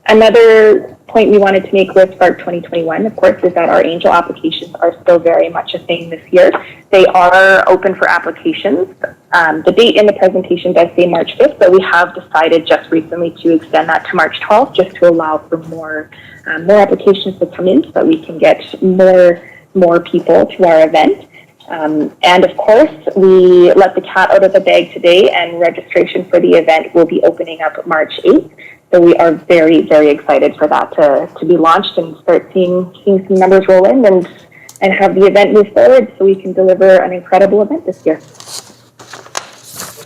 Another point we wanted to make with Spark 2021, of course, is that our angel applications are still very much a thing this year. They are open for applications. The date in the presentation does say March 5th, but we have decided just recently to extend that to March 12th, just to allow for more applications to come in so that we can get more people to our event. And of course, we let the cat out of the bag today, and registration for the event will be opening up March 8th. So we are very, very excited for that to be launched and start seeing some numbers roll in and have the event move forward so we can deliver an incredible event this year.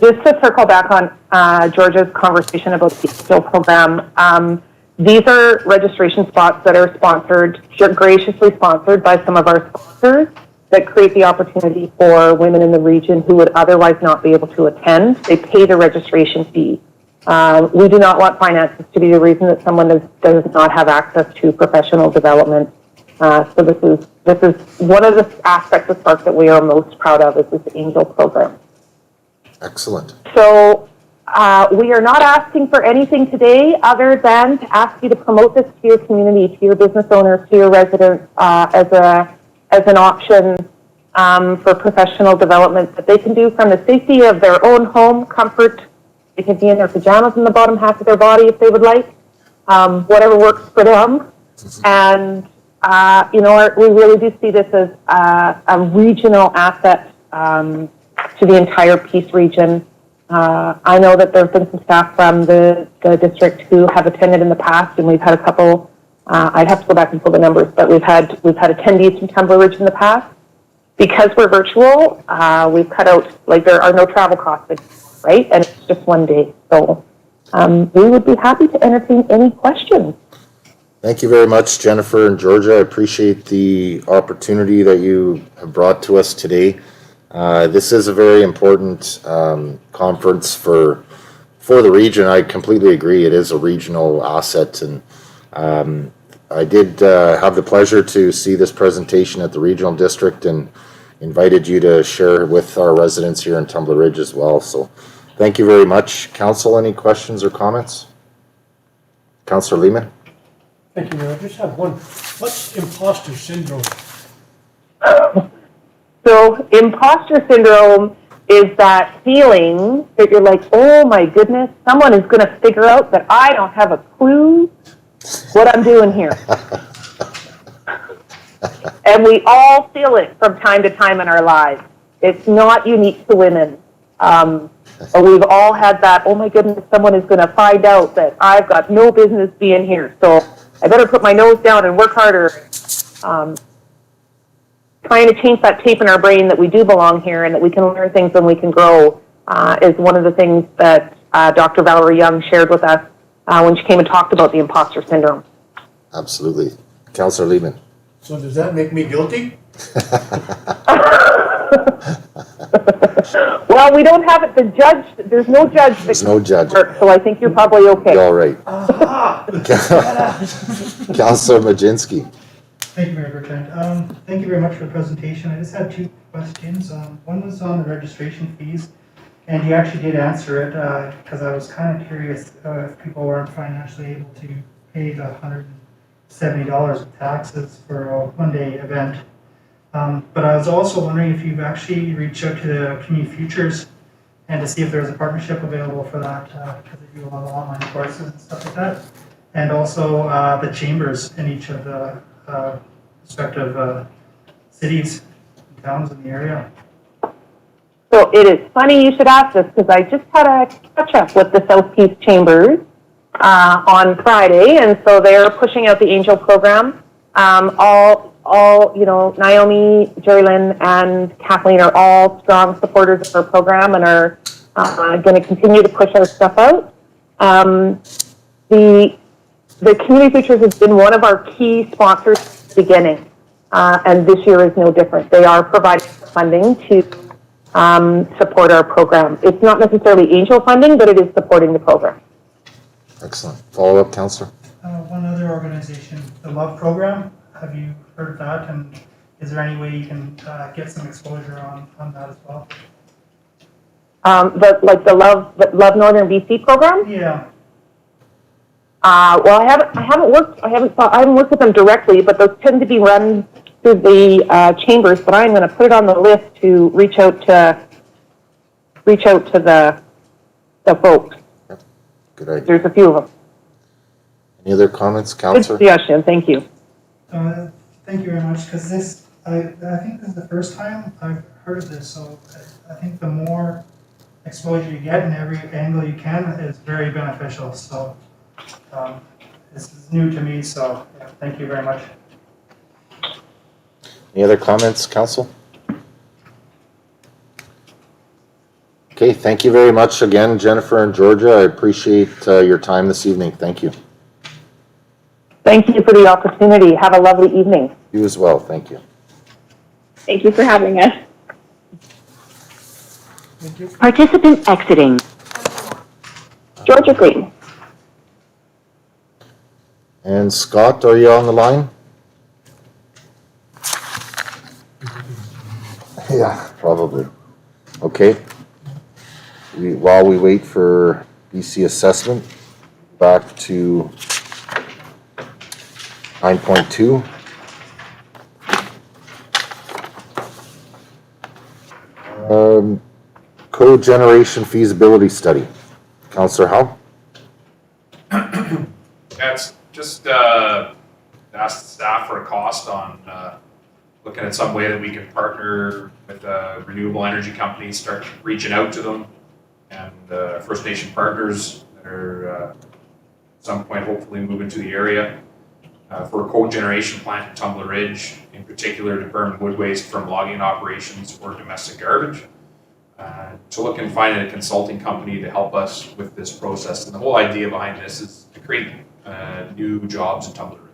Just to circle back on Georgia's conversation about the Angel program, these are registration spots that are graciously sponsored by some of our sponsors that create the opportunity for women in the region who would otherwise not be able to attend. They pay the registration fee. We do not want finances to be the reason that someone does not have access to professional development. So this is one of the aspects of Spark that we are most proud of, is this Angel program. Excellent. So we are not asking for anything today other than to ask you to promote this to your community, to your business owners, to your residents as an option for professional development that they can do from the safety of their own home comfort. They can be in their pajamas in the bottom half of their body if they would like, whatever works for them. And, we really do see this as a regional asset to the entire Peace region. I know that there have been some staff from the district who have attended in the past, and we've had a couple, I'd have to go back and pull the numbers, but we've had attendees from Tumbler Ridge in the past. Because we're virtual, we've cut out, there are no travel costs, right? And it's just one day. So we would be happy to entertain any questions. Thank you very much, Jennifer and Georgia. I appreciate the opportunity that you have brought to us today. This is a very important conference for the region. I completely agree. It is a regional asset, and I did have the pleasure to see this presentation at the regional district and invited you to share with our residents here in Tumbler Ridge as well. So thank you very much. Council, any questions or comments? Councillor Lehman? Thank you, Mayor. I just have one. What's imposter syndrome? So imposter syndrome is that feeling that you're like, oh my goodness, someone is going to figure out that I don't have a clue what I'm doing here. And we all feel it from time to time in our lives. It's not unique to women. But we've all had that, oh my goodness, someone is going to find out that I've got no business being here. So I better put my nose down and work harder. Trying to change that tape in our brain that we do belong here and that we can learn things and we can grow is one of the things that Dr. Valerie Young shared with us when she came and talked about the imposter syndrome. Absolutely. Councillor Lehman? So does that make me guilty? Well, we don't have it. The judge, there's no judge. There's no judge. So I think you're probably okay. You're all right. Aha! Councillor Majinski? Thank you, Mayor Bertrand. Thank you very much for the presentation. I just had two questions. One was on the registration fees, and you actually did answer it because I was kind of curious if people weren't financially able to pay the $170 of taxes for a one-day event. But I was also wondering if you've actually reached out to the Community Futures and to see if there's a partnership available for that, because they do a lot of online courses and stuff like that. And also the chambers in each of the respective cities and towns in the area. So it is funny you should ask this because I just had a catch up with the South Peace Chambers on Friday, and so they're pushing out the Angel program. All you know, Naomi, Jerry Lynn, and Kathleen are all strong supporters of our program and are going to continue to push our stuff out. The Community Futures has been one of our key sponsors at the beginning, and this year is no different. They are providing funding to support our program. It's not necessarily angel funding, but it is supporting the program. Excellent. Follow-up, Councillor? One other organization, the Love Program. Have you heard of that? And is there any way you can get some exposure on that as well? The Love Northern BC program. Yeah. Well, I haven't worked with them directly, but those tend to be run through the chambers. But I'm going to put it on the list to reach out to the folks. Good idea. There's a few of them. Any other comments, Good Councillor? suggestion. Thank you. Thank you very much, because this, I think this is the first time I've heard of this, so I think the more exposure you get in every angle you can is very beneficial, so this is new to me, so yeah, thank you very much. Any other comments, Council? Okay, thank you very much again, Jennifer and Georgia. I appreciate your time this evening. Thank you. Thank you for the opportunity. Have a lovely evening. You as well. Thank you. Thank you for having us. Participant exiting. Georgia Green. And Scott, are you on the line? Yeah, probably. Okay. While we wait for BC assessment, back to 9.2. Cogeneration feasibility study. Councillor Howe? That's just ask the staff for a cost on looking at some way that we can partner with renewable energy companies, start reaching out to them, and First Nation partners that are at some point hopefully moving to the area for a cogeneration plant in Tumbler Ridge, in particular to burn wood waste from logging operations or domestic garbage. To look and find a consulting company to help us with this process. And the whole idea behind this is to create new jobs in Tumbler Ridge.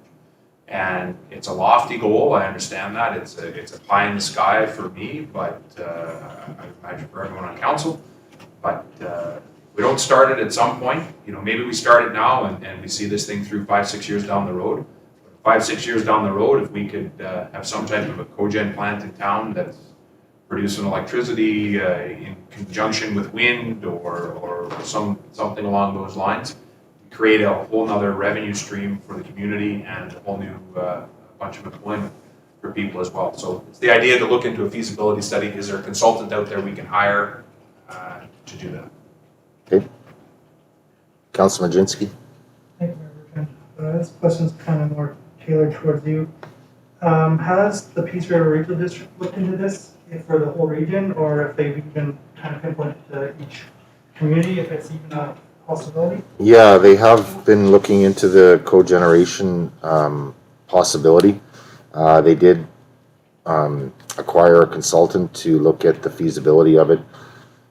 And it's a lofty goal, I understand that, it's a pie in the sky for me, but I imagine for everyone on council. But we don't start it at some point, maybe we start it now and we see this thing through 5-6 years down the road. 5-6 years down the road, if we could have some type of a cogen plant in town that's producing electricity in conjunction with wind or something along those lines, create a whole nother revenue stream for the community and a whole new bunch of employment for people as well. So it's the idea to look into a feasibility study. Is there a consultant out there we can hire to do that? Okay. Councilor Majinski? Thank you, Member Trent. This question's kind of more tailored towards you. Has the Peace River Regional District looked into this for the whole region, or if they've even kind of pinpointed to each community, if it's even a possibility? Yeah, they have been looking into the cogeneration possibility. They did acquire a consultant to look at the feasibility of it.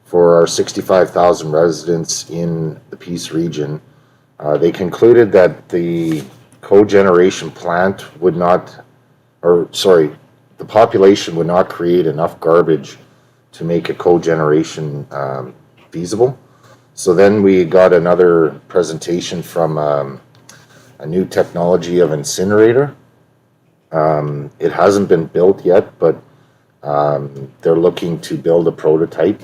For our 65,000 residents in the Peace region, they concluded that the cogeneration plant would not, the population would not create enough garbage to make a cogeneration feasible. So then we got another presentation from a new technology of incinerator. It hasn't been built yet, but they're looking to build a prototype.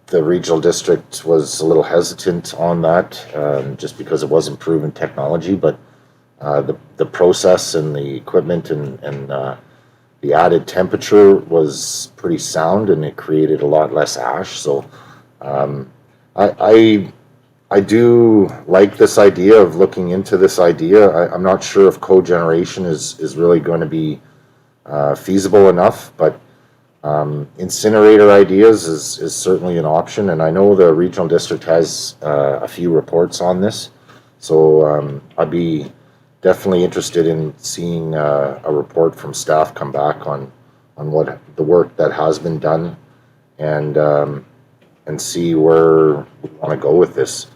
The regional district was a little hesitant on that, just because it wasn't proven technology, but the process and the equipment and the added temperature was pretty sound, and it created a lot less ash. So I do like this idea of looking into this idea. I'm not sure if cogeneration is really going to be feasible enough, but incinerator ideas is certainly an option, and I know the regional district has a few reports on this, so I'd be definitely interested in seeing a report from staff come back on what the work that has been done, and see where we want to go with this.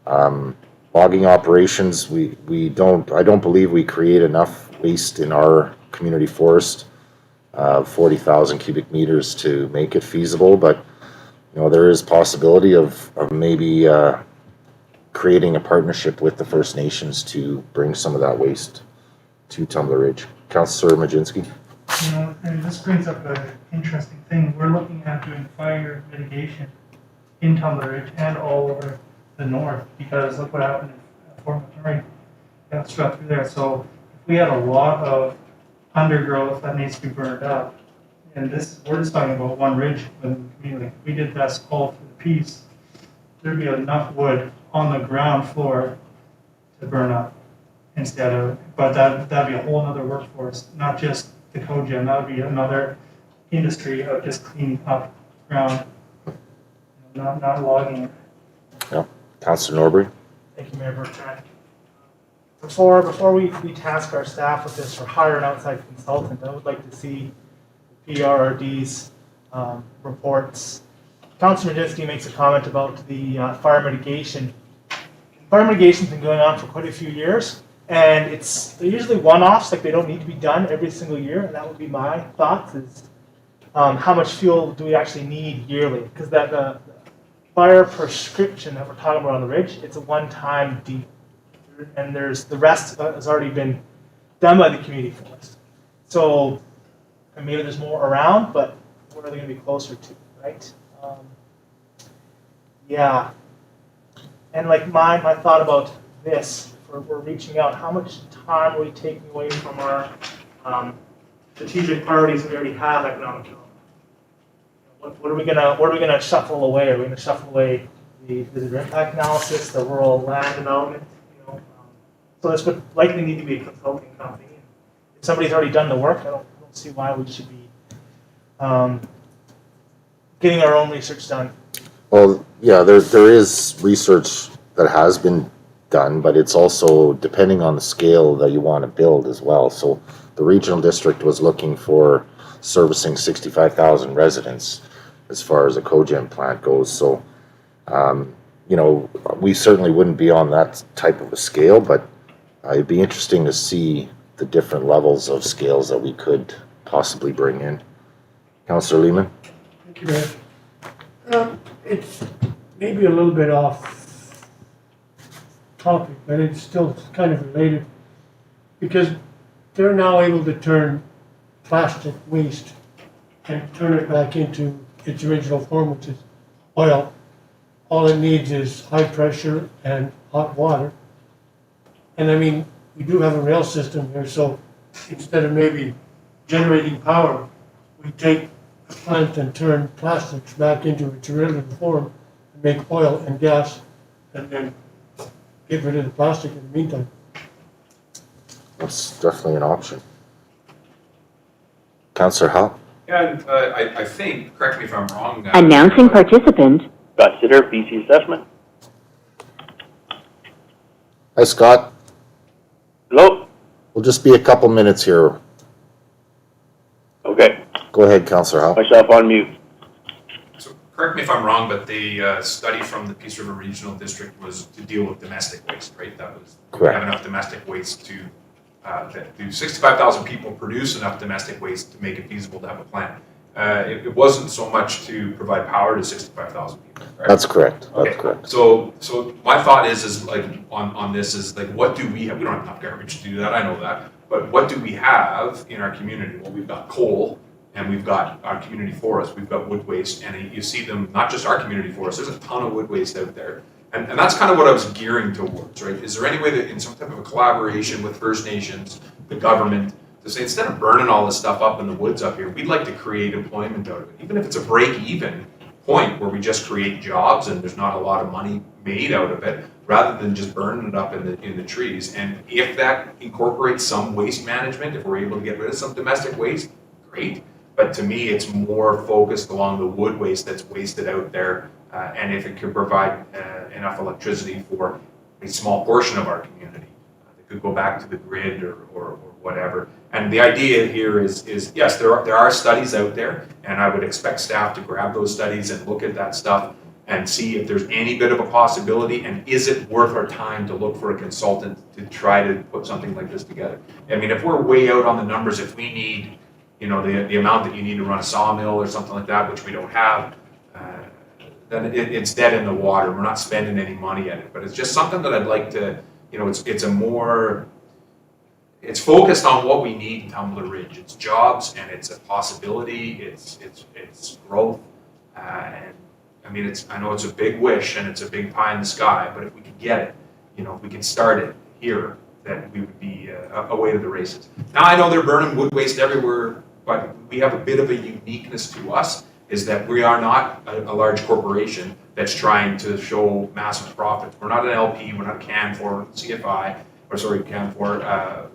Logging operations, I don't believe we create enough waste in our community forest, 40,000 cubic meters to make it feasible, but there is possibility of maybe creating a partnership with the First Nations to bring some of that waste to Tumbler Ridge. Councillor Majinski? And this brings up an interesting thing. We're looking at doing fire mitigation in Tumbler Ridge and all over the north, because look what happened in Fort McMurray. Got struck through there. So if we had a lot of undergrowth that needs to be burned up, and we're just talking about one ridge within the community. If we did this all through the piece, there'd be enough wood on the ground floor to burn up instead of, but that'd be a whole other workforce, not just the cogen, that would be another industry of just cleaning up ground, not logging it. Yeah. Councillor Norbury? Thank you, Mayor Bertrand. Before we task our staff with this or hire an outside consultant, I would like to see PRRD's reports. Councillor Majinski makes a comment about the fire mitigation. Fire mitigation's been going on for quite a few years, and they're usually one-offs, like they don't need to be done every single year, and that would be my thoughts is how much fuel do we actually need yearly? Because the fire prescription that we're talking about on the ridge, it's a one-time deal. And the rest has already been done by the community forest. So, and maybe there's more around, but what are they going to be closer to, right? Yeah. And like my thought about this, we're reaching out, how much time are we taking away from our strategic priorities we already have economic development? What are we gonna shuffle away? Are we going to shuffle away the visitor impact analysis, the rural land development? So this would likely need to be a consulting company. If somebody's already done the work, I don't see why we should be getting our own research done. Well, yeah, there is research that has been done, but it's also depending on the scale that you want to build as well. So the regional district was looking for servicing 65,000 residents as far as a cogen plant goes. So, we certainly wouldn't be on that type of a scale, but It'd be interesting to see the different levels of scales that we could possibly bring in. Councillor Lehman? Thank you, Mayor. It's maybe a little bit off topic, but it's still kind of related. Because they're now able to turn plastic waste and turn it back into its original form, which is oil. All it needs is high pressure and hot water. And I mean, we do have a rail system here, so instead of maybe generating power, we take a plant and turn plastics back into its original form and make oil and gas, and then get rid of the plastic in the meantime. That's definitely an option. Councillor Howell? Yeah, and I think, correct me if I'm wrong. Announcing participant. Scott Sitter, BC Assessment. Hi, Scott. Hello? We'll just be a couple minutes here. Okay, Go ahead, Councillor Howell. myself on mute. So correct me if I'm wrong, but the study from the Peace River Regional District was to deal with domestic waste, right? That was, we Correct. have enough domestic waste to, do 65,000 people produce enough domestic waste to make it feasible to have a plant? It wasn't so much to provide power to 65,000 people, correct? That's correct. That's Okay. correct. So my thought is like on this is like, what do we have? We don't have enough garbage to do that. I know that. But what do we have in our community? Well, we've got coal and we've got our community forests. We've got wood waste, and you see them, not just our community forests, there's a ton of wood waste out there. And that's kind of what I was gearing towards, right? Is there any way that in some type of a collaboration with First Nations, the government, to say, instead of burning all this stuff up in the woods up here, we'd like to create employment out of it, even if it's a break-even point where we just create jobs and there's not a lot of money made out of it, rather than just burning it up in the trees. And if that incorporates some waste management, if we're able to get rid of some domestic waste, great. But to me, it's more focused along the wood waste that's wasted out there, and if it could provide enough electricity for a small portion of our community, that could go back to the grid or whatever. And the idea here is yes, there are studies out there, and I would expect staff to grab those studies and look at that stuff and see if there's any bit of a possibility, and is it worth our time to look for a consultant to try to put something like this together. I mean, if we're way out on the numbers, if we need, you know, the amount that you need to run a sawmill or something like that, which we don't have, then it's dead in the water. We're not spending any money at it. But it's just something that I'd like to, you know, it's focused on what we need in Tumbler Ridge. It's jobs, and it's a possibility. It's growth, and I mean, I know it's a big wish and it's a big pie in the sky. But if we could get it, you know, if we can start it here, then we would be away to the races. Now I know they're burning wood waste everywhere, but we have a bit of a uniqueness to us, is that we are not a large corporation that's trying to show massive profits. We're not an LP, we're not a CAN4, CFI, or sorry, CAN4.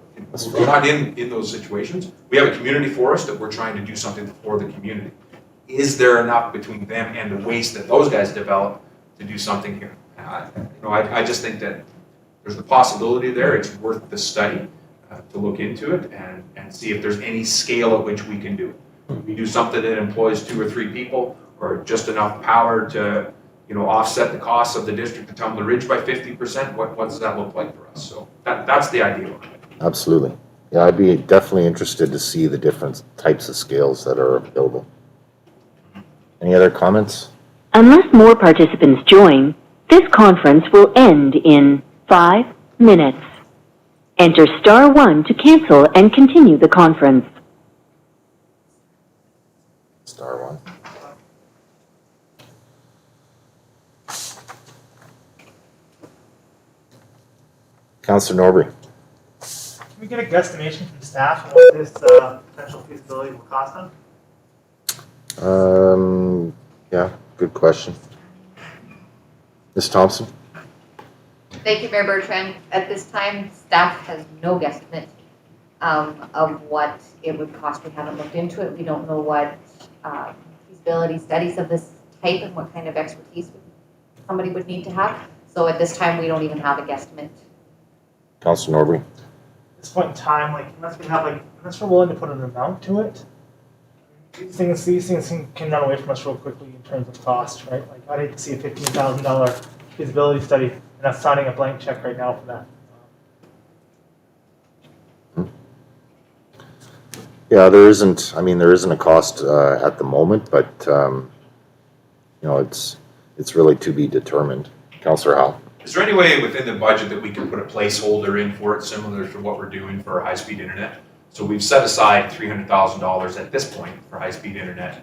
We're not in those situations. We have a community forest that we're trying to do something for the community. Is there enough between them and the waste that those guys develop to do something here? I just think that there's the possibility there. It's worth the study to look into it and see if there's any scale at which we can do it. We do something that employs 2 or 3 people, or just enough power to, you know, offset the costs of the district of Tumbler Ridge by 50%. What does that look like for us? So that's the ideal. Absolutely. Yeah, I'd be definitely interested to see the different types of scales that are available. Any other comments? Unless more participants join, this conference will end in 5 minutes. Enter *1 to cancel and continue the conference. *1. Councillor Norbury. Can we get a guesstimation from staff on what this potential feasibility will cost them? Yeah, good question. Ms. Thompson? Thank you, Mayor Bertrand. At this time, staff has no guesstimate of what it would cost. We haven't looked into it. We don't know what feasibility studies of this type and what kind of expertise somebody would need to have. So at this time, we don't even have a guesstimate. Councillor Norbury? At this point in time, like unless we're willing to put an amount to it, these things can run away from us real quickly in terms of cost, right? Like I'd hate to see a $15,000 feasibility study and us signing a blank check right now for that. Yeah, there isn't a cost, at the moment, but, it's really to be determined. Counselor Howell? Is there any way within the budget that we can put a placeholder in for it, similar to what we're doing for high-speed internet? So we've set aside $300,000 at this point for high-speed internet.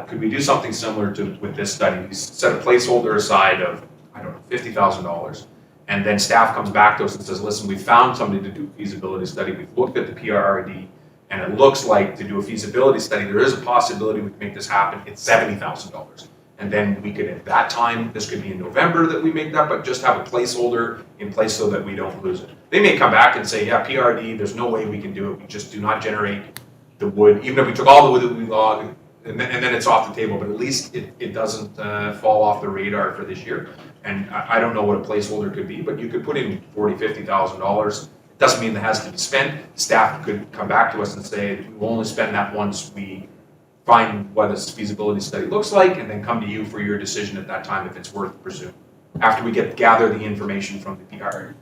Could we do something similar to with this study? We set a placeholder aside of, I don't know, $50,000. And then staff comes back to us and says, listen, we found somebody to do a feasibility study. We've looked at the PRRD, and it looks like to do a feasibility study, there is a possibility we can make this happen. It's $70,000. And then we could, at that time, this could be in November that we make that, but just have a placeholder in place so that we don't lose it. They may come back and say, yeah, PRD, there's no way we can do it. We just do not generate the wood. Even if we took all the wood that we log, and then it's off the table, but at least it doesn't fall off the radar for this year. And I don't know what a placeholder could be, but you could put in $40,000, $50,000. It doesn't mean that has to be spent. Staff could come back to us and say, we'll only spend that once we find what this feasibility study looks like, and then come to you for your decision at that time if it's worth pursuing, after we gather the information from the PR.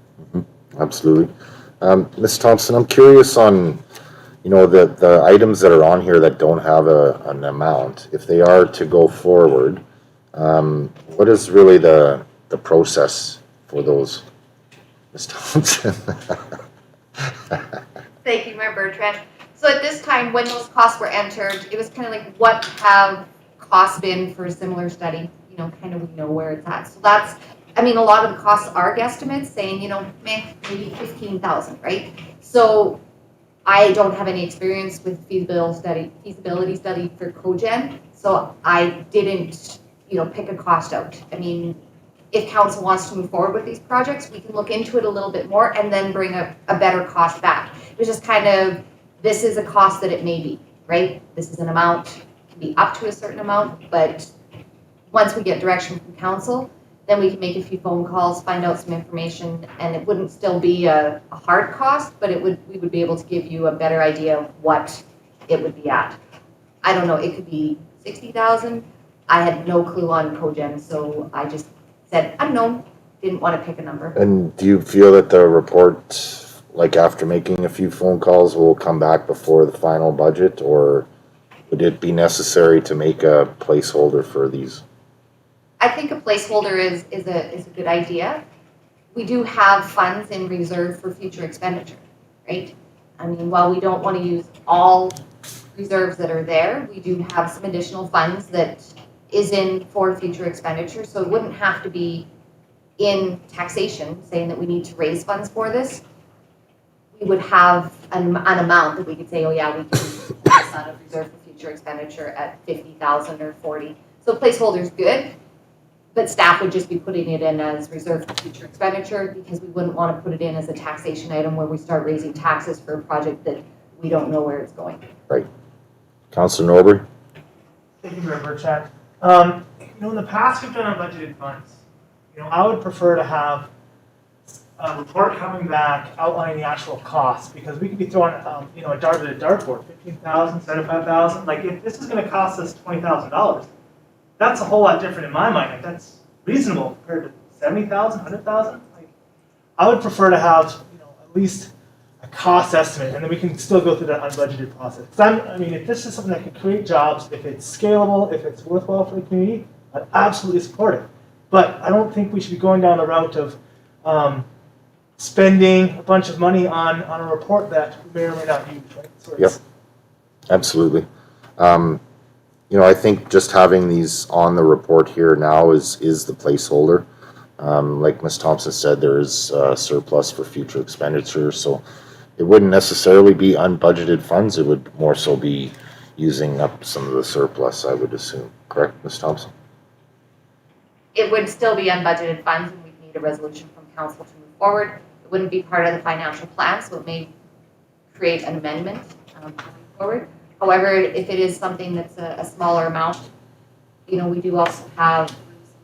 Absolutely. Ms. Thompson, I'm curious on, the items that are on here that don't have an amount. If they are to go forward, what is really the process for those, Ms. Thompson? Thank you, Member Trent. So at this time, when those costs were entered, it was kind of like, what have costs been for a similar study? Kind of we know where it's at. So that's, a lot of the costs are guesstimates saying, maybe 15,000, right? So I don't have any experience with feasibility study for cogen, so I didn't, pick a cost out. If council wants to move forward with these projects, we can look into it a little bit more and then bring a better cost back. It was just kind of, this is a cost that it may be, right? This is an amount, it can be up to a certain amount, but once we get direction from council, then we can make a few phone calls, find out some information, and it wouldn't still be a hard cost, but we would be able to give you a better idea of what it would be at. I don't know, it could be 60,000. I had no clue on cogen, so I just said unknown, didn't want to pick a number. And do you feel that the report, like after making a few phone calls, will come back before the final budget, or would it be necessary to make a placeholder for these? I think a placeholder is a good idea. We do have funds in reserve for future expenditure, right? While we don't want to use all reserves that are there, we do have some additional funds that is in for future expenditure, so it wouldn't have to be in taxation saying that we need to raise funds for this. We would have an amount that we could say, oh yeah, we can put this out of reserve for future expenditure at 50,000 or 40. So placeholder's good, but staff would just be putting it in as reserve for future expenditure because we wouldn't want to put it in as a taxation item where we start raising taxes for a project that we don't know where it's going. Right. Councilor Norbury? Thank you, Member Trent. In the past, we've done unbudgeted funds. I would prefer to have a report coming back outlining the actual costs, because we could be throwing, a dart at a dartboard, 15,000, 75,000. Like, if this is going to cost us $20,000, that's a whole lot different in my mind. Like, that's reasonable compared to 70,000, 100,000. Like, I would prefer to have, at least a cost estimate, and then we can still go through that unbudgeted process. If this is something that could create jobs, if it's scalable, if it's worthwhile for the community, I'd absolutely support it. But I don't think we should be going down the route of spending a bunch of money on a report that we may or may not use, right? So Yep, absolutely. I think just having these on the report here now is the placeholder. Like Ms. Thompson said, there is surplus for future expenditures, so it wouldn't necessarily be unbudgeted funds. It would more so be using up some of the surplus, I would assume. Correct, Ms. Thompson? It would still be unbudgeted funds, and we'd need a resolution from council to move forward. It wouldn't be part of the financial plan, so it may create an amendment going forward. However, if it is something that's a smaller amount, we do also have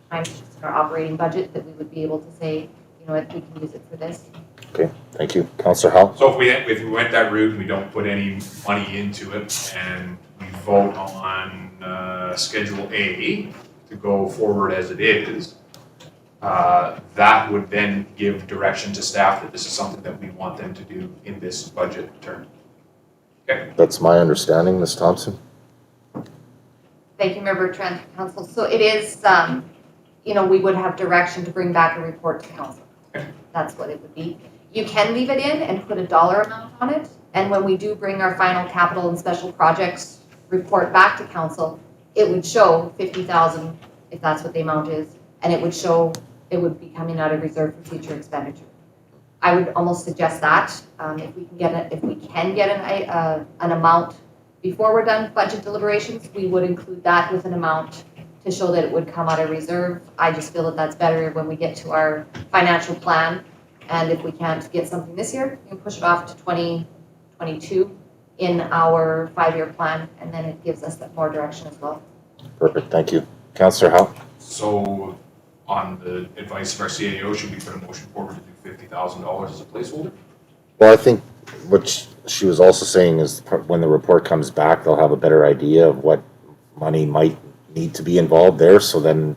sometimes just in our operating budget that we would be able to say, we can use it for this. Okay, thank you. Councilor Howell? So if we went that route and we don't put any money into it and we vote on Schedule A to go forward as it is, that would then give direction to staff that this is something that we want them to do in this budget term. That's my understanding, Ms. Thompson. Thank you, Member Trent, Council. So it is, we would have direction to bring back a report to Council. That's what it would be. You can leave it in and put a dollar amount on it. And when we do bring our final capital and special projects report back to Council, it would show 50,000, if that's what the amount is, and it would show it would be coming out of reserve for future expenditure. I would almost suggest that if we can get an amount before we're done budget deliberations, we would include that with an amount to show that it would come out of reserve. I just feel that that's better when we get to our financial plan. And if we can't get something this year, we can push it off to 2022 in our 5-year plan, and then it gives us that more direction as well. Perfect, thank you. Councillor Howe? So on the advice of our CAO, should we put a motion forward to do $50,000 as a placeholder? Well, I think what she was also saying is when the report comes back, they'll have a better idea of what money might need to be involved there, so then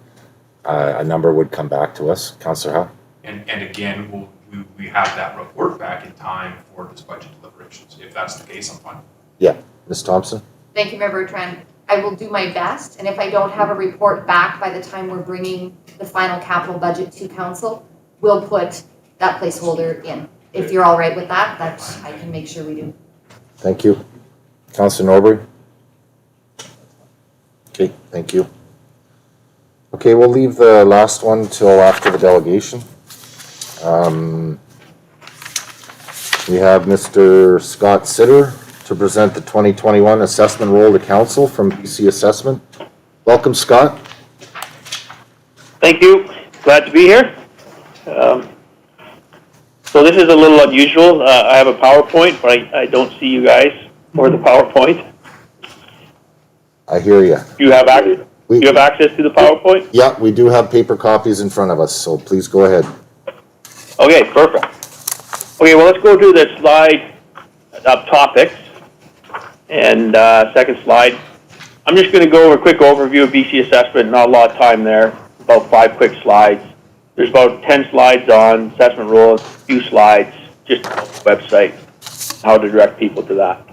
a number would come back to us. Councillor Howe? And again, we have that report back in time for this budget deliberations. If that's the case, I'm fine. Yeah. Ms. Thompson? Thank you, Member Trent. I will do my best, and if I don't have a report back by the time we're bringing the final capital budget to Council, we'll put that placeholder in. If you're all right with that, I can make sure we do. Thank you. Councillor Norbury? Okay, thank you. Okay, we'll leave the last one till after the delegation. We have Mr. Scott Sitter to present the 2021 assessment roll to council from BC Assessment. Welcome, Scott. Thank you. Glad to be here. So this is a little unusual. I have a PowerPoint, but I don't see you guys or the PowerPoint. I hear you. Do you have access? Do you have access to the PowerPoint? Yeah, we do have paper copies in front of us, so please go ahead. Okay, perfect. Okay, well, let's go to the slide of topics. And second slide. I'm just going to go over a quick overview of BC Assessment, not a lot of time there, about 5 quick slides. There's about 10 slides on assessment rules, a few slides, just on the website, how to direct people to that.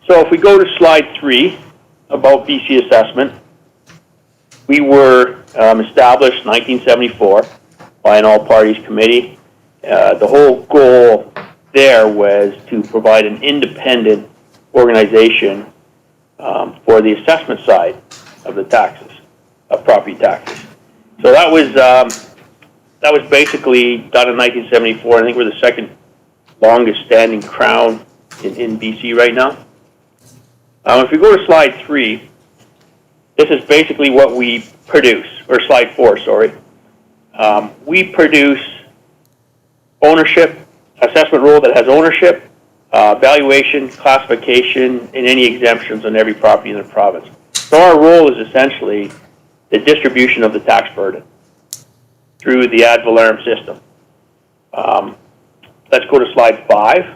So if we go to slide 3, about BC Assessment, we were established in 1974 by an all-parties committee. The whole goal there was to provide an independent organization for the assessment side of the taxes, of property taxes. So that was basically done in 1974. I think we're the second longest standing crown in BC right now. If we go to slide 3, this is basically what we produce, or slide 4, sorry. We produce ownership, assessment roll that has ownership, valuation, classification, and any exemptions on every property in the province. So our role is essentially the distribution of the tax burden through the ad valorem system. Let's go to slide 5.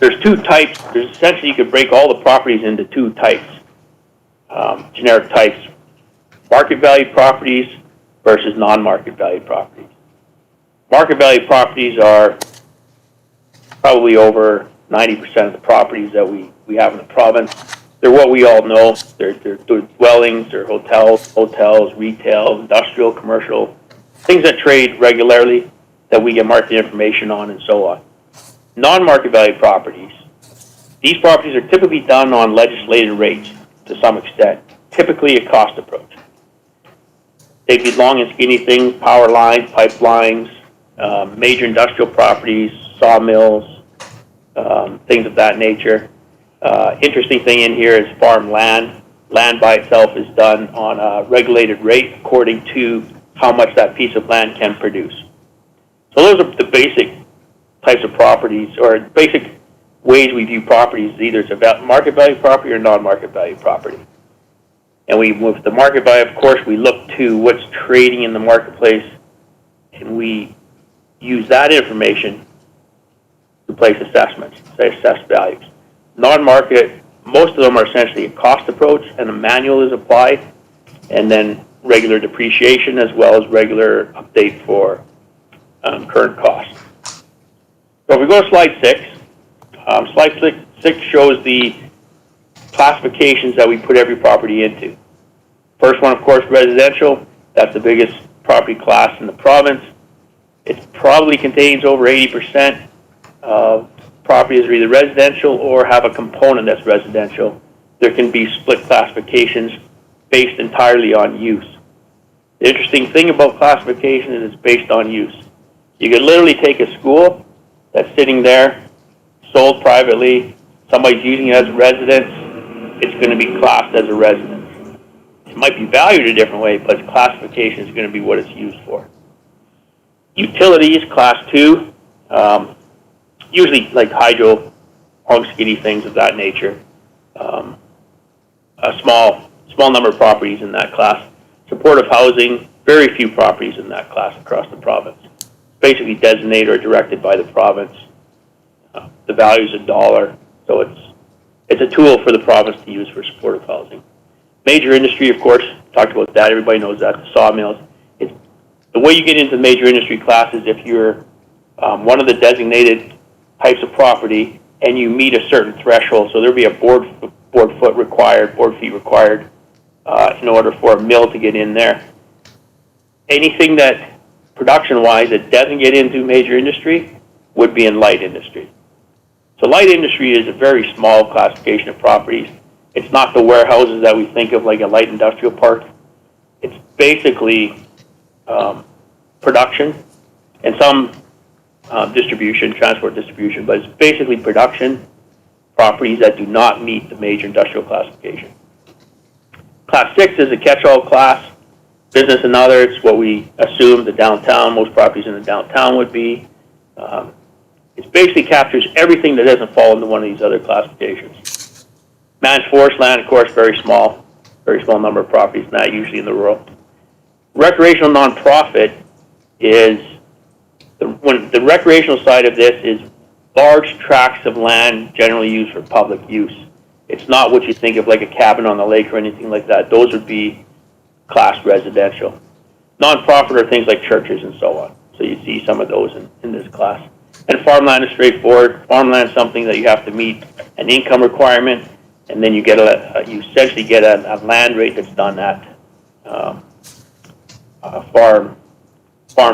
There's 2 types. There's essentially, you could break all the properties into 2 types, generic types: market value properties versus non-market value properties. Market value properties are probably over 90% of the properties that we have in the province. They're what we all know. They're dwellings, they're hotels, retail, industrial, commercial, things that trade regularly that we get market information on and so on. Non-market value properties, these properties are typically done on legislated rates to some extent, typically a cost approach. They could be long and skinny things, power lines, pipelines, major industrial properties, sawmills, things of that nature. Interesting thing in here is farm land. Land by itself is done on a regulated rate according to how much that piece of land can produce. So those are the basic types of properties, or basic ways we view properties. Either it's a market value property or non-market value property. And with the market value, of course, we look to what's trading in the marketplace, and we use that information to place assessments, say assess values. Non-market, most of them are essentially a cost approach, and a manual is applied, and then regular depreciation as well as regular update for current costs. So if we go to slide 6, Slide 6 shows the classifications that we put every property into. First one, of course, residential. That's the biggest property class in the province. It probably contains over 80% of properties are either residential or have a component that's residential. There can be split classifications based entirely on use. The interesting thing about classification is it's based on use. You could literally take a school that's sitting there, sold privately, somebody's using it as a residence, it's going to be classed as a residence. It might be valued a different way, but its classification is going to be what it's used for. Utilities, class 2, usually like hydro, long skinny things of that nature. A small number of properties in that class. Supportive housing, very few properties in that class across the province. Basically designated or directed by the province. The value is $1, so it's a tool for the province to use for supportive housing. Major industry, of course, talked about that. Everybody knows that. The sawmills. The way you get into major industry class is if you're one of the designated types of property and you meet a certain threshold. So there'll be a board feet required in order for a mill to get in there. Anything that production-wise that doesn't get into major industry would be in light industry. So light industry is a very small classification of properties. It's not the warehouses that we think of like a light industrial park. It's basically production and some transport distribution, but it's basically production properties that do not meet the major industrial classification. Class 6 is a catch-all class. Business and other, it's what we assume the downtown, most properties in the downtown would be. It basically captures everything that doesn't fall into one of these other classifications. Managed forest land, of course, very small number of properties, not usually in the rural. Recreational nonprofit is, the recreational side of this is large tracts of land generally used for public use. It's not what you think of like a cabin on the lake or anything like that. Those would be class residential. Nonprofit are things like churches and so on. So you see some of those in this class. And farmland is straightforward. Farmland is something that you have to meet an income requirement, and then you get you essentially get a land rate that's done at farm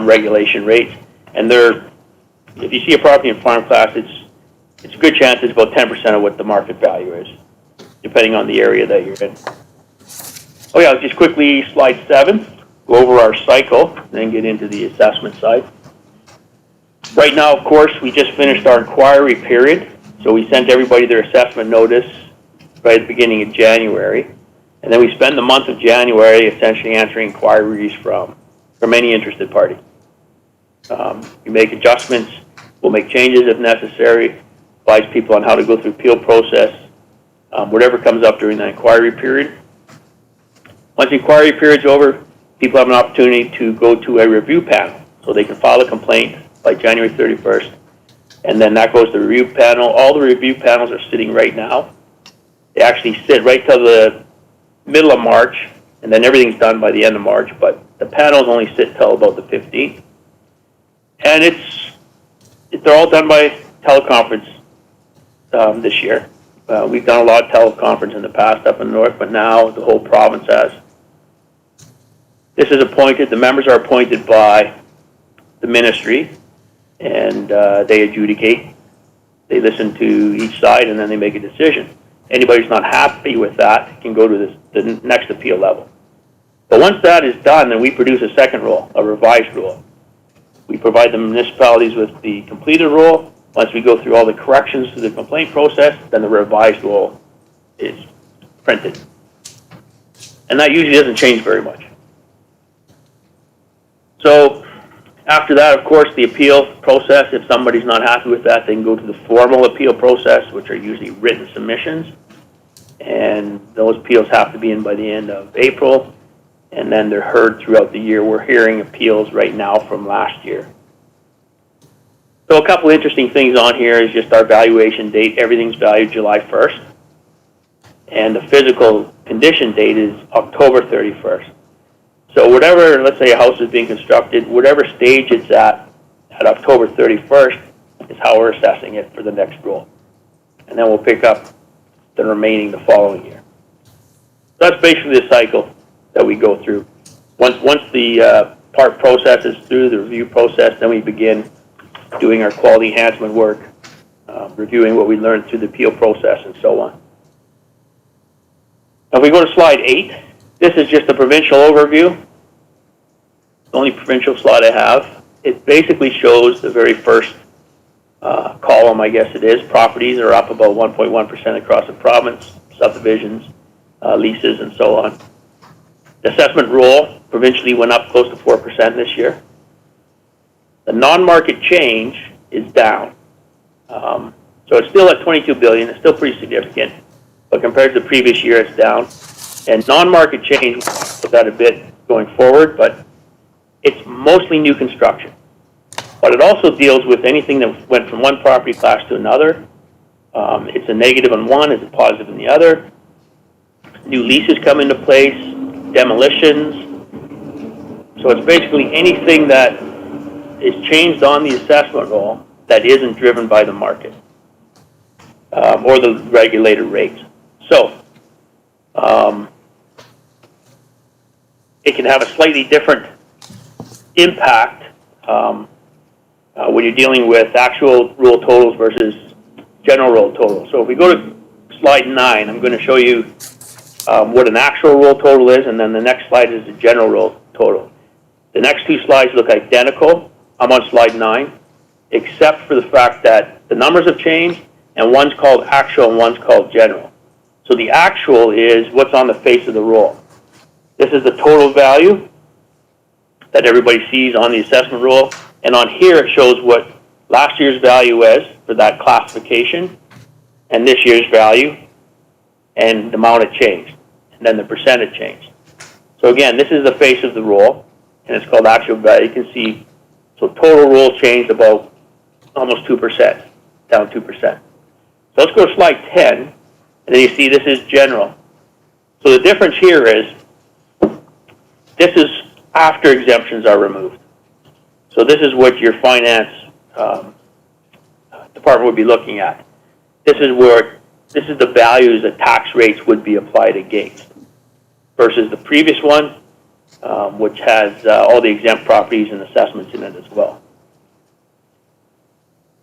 regulation rates. And if you see a property in farm class, it's a good chance it's about 10% of what the market value is, depending on the area that you're in. Oh yeah, just quickly, slide 7, go over our cycle, then get into the assessment side. Right now, of course, we just finished our inquiry period, so we sent everybody their assessment notice right at the beginning of January, and then we spend the month of January essentially answering inquiries from any interested party. You make adjustments, we'll make changes if necessary, advise people on how to go through appeal process, whatever comes up during the inquiry period. Once the inquiry period's over, people have an opportunity to go to a review panel, so they can file a complaint by January 31st, and then that goes to the review panel. All the review panels are sitting right now. They actually sit right till the middle of March, and then everything's done by the end of March, but the panels only sit till about the 15th. And they're all done by teleconference this year. We've done a lot of teleconference in the past up in the north, but now the whole province has. This is appointed, the members are appointed by the ministry, and they adjudicate. They listen to each side, and then they make a decision. Anybody who's not happy with that can go to the next appeal level. But once that is done, then we produce a second rule, a revised rule. We provide the municipalities with the completed rule. Once we go through all the corrections to the complaint process, then the revised rule is printed. And that usually doesn't change very much. So after that, of course, the appeal process, if somebody's not happy with that, they can go to the formal appeal process, which are usually written submissions. And those appeals have to be in by the end of April. And then they're heard throughout the year. We're hearing appeals right now from last year. So a couple interesting things on here is just our valuation date. Everything's valued July 1st. And the physical condition date is October 31st. So whatever, let's say a house is being constructed, whatever stage it's at October 31st is how we're assessing it for the next rule. and then we'll pick up the remaining the following year. So that's basically the cycle that we go through. Once the part process is through the review process, then we begin doing our quality enhancement work, reviewing what we learned through the appeal process and so on. Now if we go to slide 8, this is just a provincial overview. The only provincial slide I have. It basically shows the very first column, I guess it is. Properties are up about 1.1% across the province, subdivisions, leases, and so on. The assessment roll provincially went up close to 4% this year. The non-market change is down. So it's still at 22 billion. It's still pretty significant, but compared to the previous year, it's down. And non-market change, we'll talk about that a bit going forward, but it's mostly new construction. But it also deals with anything that went from one property class to another. It's a negative on one, it's a positive in the other. New leases come into place, demolitions. So it's basically anything that is changed on the assessment roll that isn't driven by the market or the regulated rates. So it can have a slightly different impact when you're dealing with actual roll totals versus general roll totals. So if we go to slide 9, I'm going to show you what an actual roll total is, and then the next slide is the general roll total. The next two slides look identical. I'm on slide 9, except for the fact that the numbers have changed, and one's called actual and one's called general. So the actual is what's on the face of the roll. This is the total value that everybody sees on the assessment roll, and on here it shows what last year's value is for that classification, and this year's value, and the amount it changed, and then the percentage changed. So again, this is the face of the roll, and it's called actual value. You can see, so total roll changed about almost 2%, down 2%. So let's go to slide 10, and then you see this is general. So the difference here is, this is after exemptions are removed. So this is what your finance department would be looking at. This is the values that tax rates would be applied against versus the previous one, which has all the exempt properties and assessments in it as well.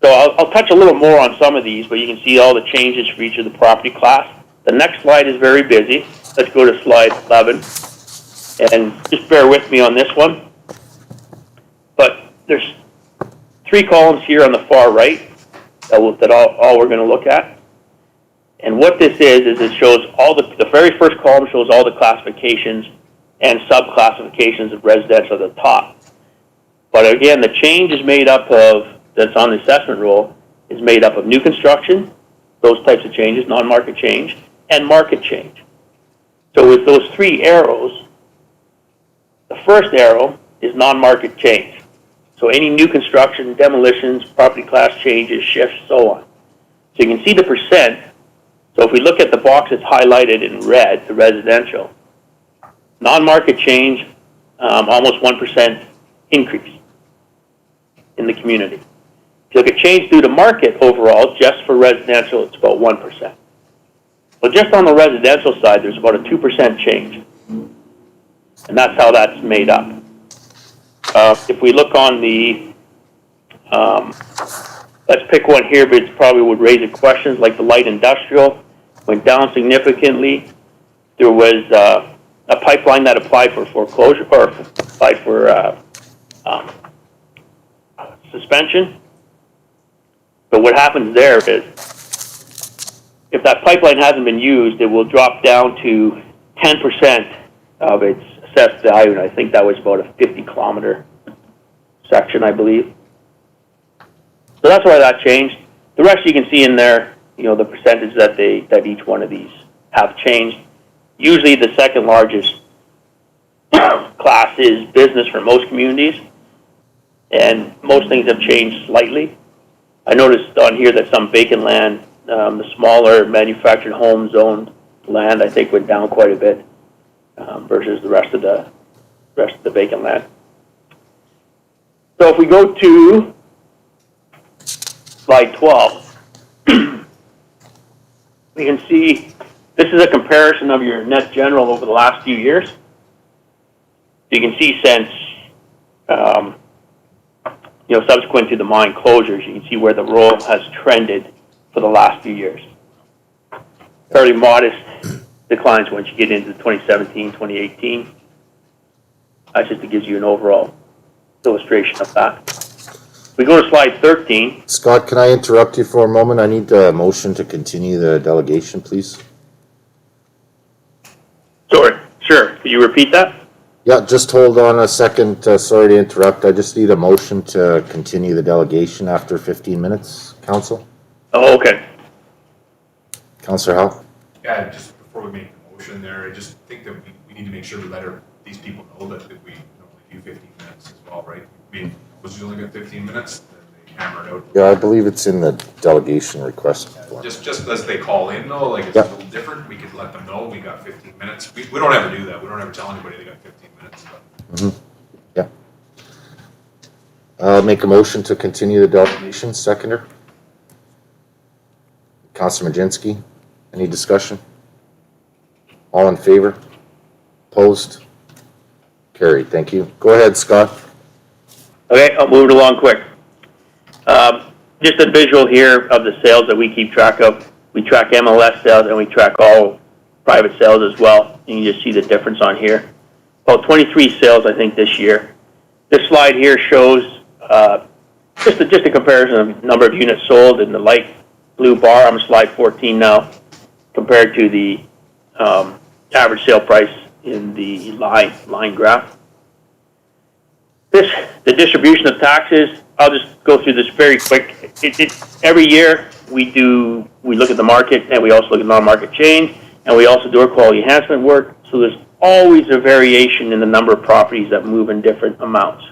So I'll touch a little more on some of these, but you can see all the changes for each of the property class. The next slide is very busy. Let's go to slide 11. And just bear with me on this one. But there's 3 columns here on the far right that all we're going to look at. And what this is it shows all the very first column shows all the classifications and sub-classifications of residential at the top. But again, the change is made up of, that's on the assessment roll, is made up of new construction, those types of changes, non-market change, and market change. So with those 3 arrows, the first arrow is non-market change. So any new construction, demolitions, property class changes, shifts, so on. So you can see the percent. So if we look at the box that's highlighted in red, the residential, non-market change, almost 1% increase in the community. If you look at change due to market overall, just for residential, it's about 1%. But just on the residential side, there's about a 2% change. And that's how that's made up. If we look on the, let's pick one here, but it probably would raise a questions, like the light industrial went down significantly. There was a pipeline that applied for foreclosure, or applied for suspension. But what happens there is, if that pipeline hasn't been used, it will drop down to 10% of its assessed value, and I think that was about a 50-kilometer section, I believe. So that's why that changed. The rest you can see in there, the percentage that each one of these have changed. Usually the second largest class is business for most communities, and most things have changed slightly. I noticed on here that some vacant land, the smaller manufactured home zoned land, I think went down quite a bit versus the rest of the vacant land. So if we go to slide 12, we can see this is a comparison of your net general over the last few years. You can see since, subsequent to the mine closures, you can see where the roll has trended for the last few years. Fairly modest declines once you get into 2017, 2018. That's just to give you an overall illustration of that. We go to slide 13. Scott, can I interrupt you for a moment? I need a motion to continue the delegation, please. Sorry, sure. Could you repeat that? Yeah, just hold on a second. Sorry to interrupt. I just need a motion to continue the delegation after 15 minutes, Council. Oh, okay. Councillor Howell? Yeah, just before we make the motion there, I just think that we need to make sure we let these people know that we normally do 15 minutes as well, right? I mean, was you only got 15 minutes? Then they hammer it out. Yeah, I believe it's in the delegation request form. Just as they call in though, like it's Yep. a little different, we could let them know we got 15 minutes. We don't ever do that. We don't ever tell anybody they got 15 minutes. But. Yeah. Make a motion to continue the delegation. Seconder? Councillor Majinski? Any discussion? All in favor? Opposed? Carried. Thank you. Go ahead, Scott. Okay, I'll move it along quick. Just a visual here of the sales that we keep track of. We track MLS sales and we track all private sales as well. You can just see the difference on here. About 23 sales, I think, this year. This slide here shows just a comparison of number of units sold in the light blue bar. I'm on slide 14 now, compared to the average sale price in the line graph. The distribution of taxes, I'll just go through this very quick. Every year we look at the market, and we also look at non-market change, and we also do our quality enhancement work. So there's always a variation in the number of properties that move in different amounts.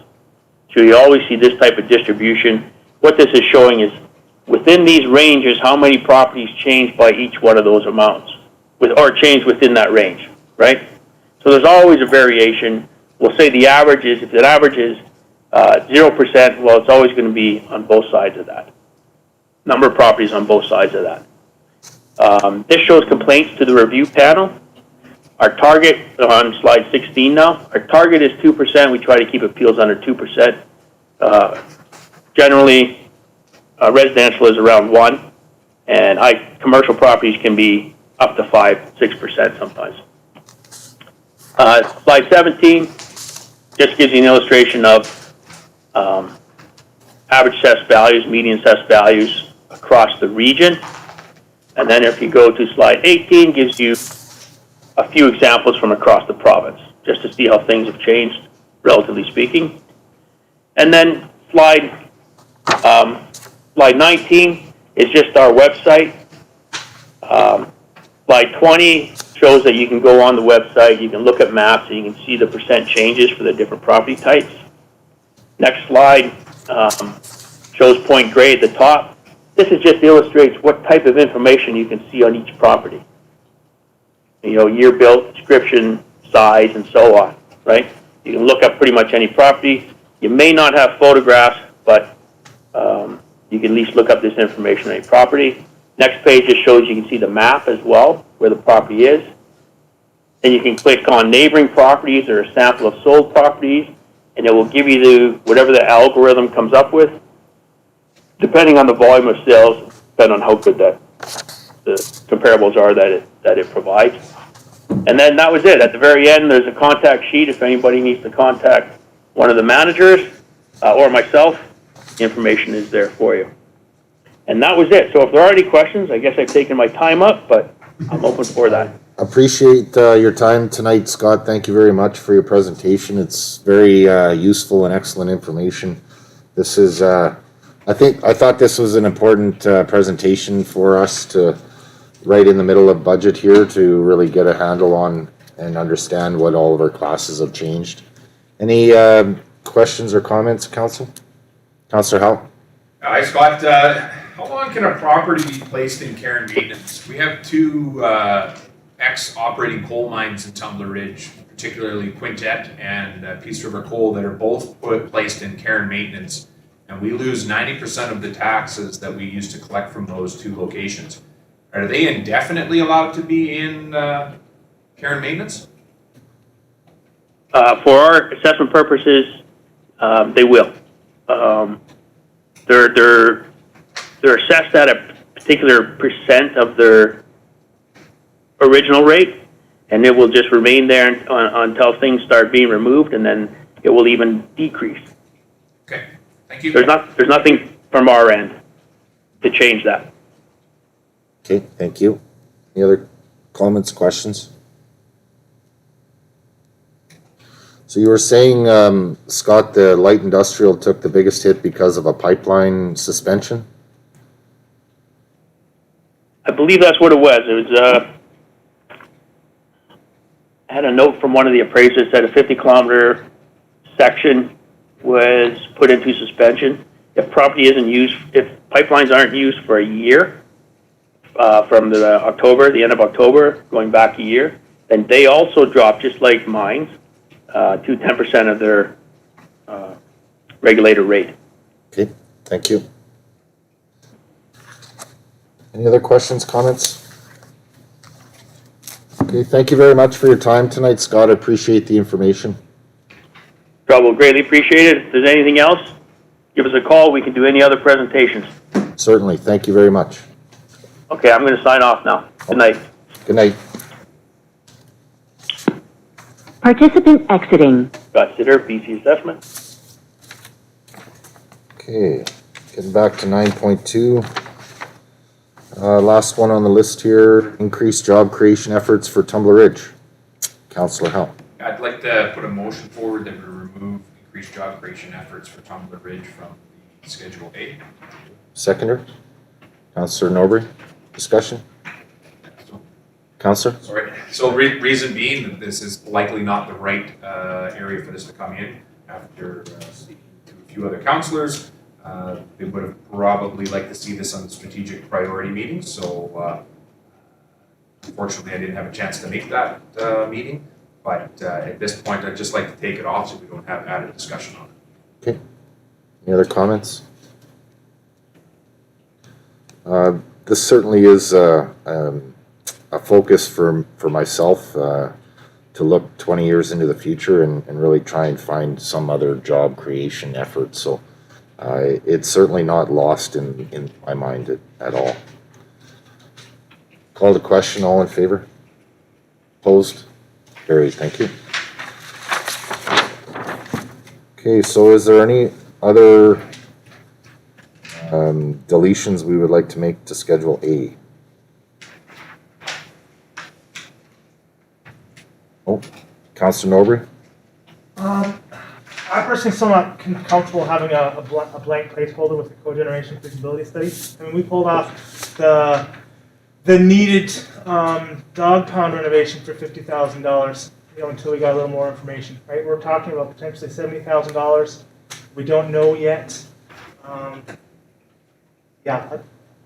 So you always see this type of distribution. What this is showing is within these ranges, how many properties change by each one of those amounts, or change within that range, right? So there's always a variation. We'll say the average is, if the average is 0%, well, it's always going to be on both sides of that. Number of properties on both sides of that. This shows complaints to the review panel. Our target, on slide 16 now, our target is 2%. We try to keep appeals under 2%. Generally, residential is around 1%, and commercial properties can be up to 5-6% sometimes. Slide 17 just gives you an illustration of average assessed values, median assessed values across the region. And then if you go to slide 18, gives you a few examples from across the province, just to see how things have changed, relatively speaking. And then slide 19 is just our website. Slide 20 shows that you can go on the website, you can look at maps, and you can see the percent changes for the different property types. Next slide shows point grade at the top. This just illustrates what type of information you can see on each property. Year built, description, size, and so on, right? You can look up pretty much any property. You may not have photographs, but you can at least look up this information on a property. Next page just shows you can see the map as well, where the property is. Then you can click on neighboring properties or a sample of sold properties, and it will give you whatever the algorithm comes up with, depending on the volume of sales, depending on how good the comparables are that it provides. And then that was it. At the very end, there's a contact sheet if anybody needs to contact one of the managers or myself. The information is there for you. And that was it. So if there are any questions, I guess I've taken my time up, but I'm open for that. Appreciate your time tonight, Scott. Thank you very much for your presentation. It's very useful and excellent information. This is, I thought this was an important presentation for us to, right in the middle of budget here, to really get a handle on and understand what all of our classes have changed. Any questions or comments, Council? Councillor Howell? Hi, Scott. How long can a property be placed in care and maintenance? We have two ex-operating coal mines in Tumbler Ridge, particularly Quintet and Peace River Coal, that are both placed in care and maintenance. And we lose 90% of the taxes that we used to collect from those two locations. are they indefinitely allowed to be in care and maintenance? For our assessment purposes, they will. They're assessed at a particular percent of their original rate, and it will just remain there until things start being removed, and then it will even decrease. Okay, thank you. There's nothing from our end to change that. Okay, thank you. Any other comments, questions? So you were saying, Scott, the light industrial took the biggest hit because of a pipeline suspension? I believe that's what it was. It was, I had a note from one of the appraisers that a 50-kilometer section was put into suspension. If property isn't used, if pipelines aren't used for a year, from the end of October, going back a year, then they also drop, just like mine, to 10% of their regulated rate. Okay, thank you. Any other questions, comments? Okay, thank you very much for your time tonight, Scott. I appreciate the information. Trouble, greatly appreciated. If there's anything else, give us a call. We can do any other presentations. Certainly, thank you very much. Okay, I'm going to sign off now. Good night. Good night. Participant exiting. Scott Sitter, BC Assessment. Okay, getting back to 9.2. Last one on the list here, increased job creation efforts for Tumbler Ridge. Councillor Howell. I'd like to put a motion forward that we remove increased job creation efforts for Tumbler Ridge from the Schedule A. Seconder. Councillor Norbury. Discussion. Councillor? Sorry. So reason being that this is likely not the right area for this to come in. After speaking to a few other councillors, they would have probably liked to see this on the strategic priority meeting. So unfortunately, I didn't have a chance to make that meeting. But at this point, I'd just like to take it off so we don't have added discussion on it. Okay. Any other comments? This certainly is a focus for myself to look 20 years into the future and really try and find some other job creation effort. So it's certainly not lost in my mind at all. Call to question, all in favor? Opposed? Carried, thank you. Okay, so is there any other deletions we would like to make to Schedule A? Oh, Councillor Norbury? I personally somewhat comfortable having a blank placeholder with the cogeneration feasibility study. I mean, we pulled off the needed dog pound renovation for $50,000, until we got a little more information, right? We're talking about potentially $70,000. We don't know yet. Yeah,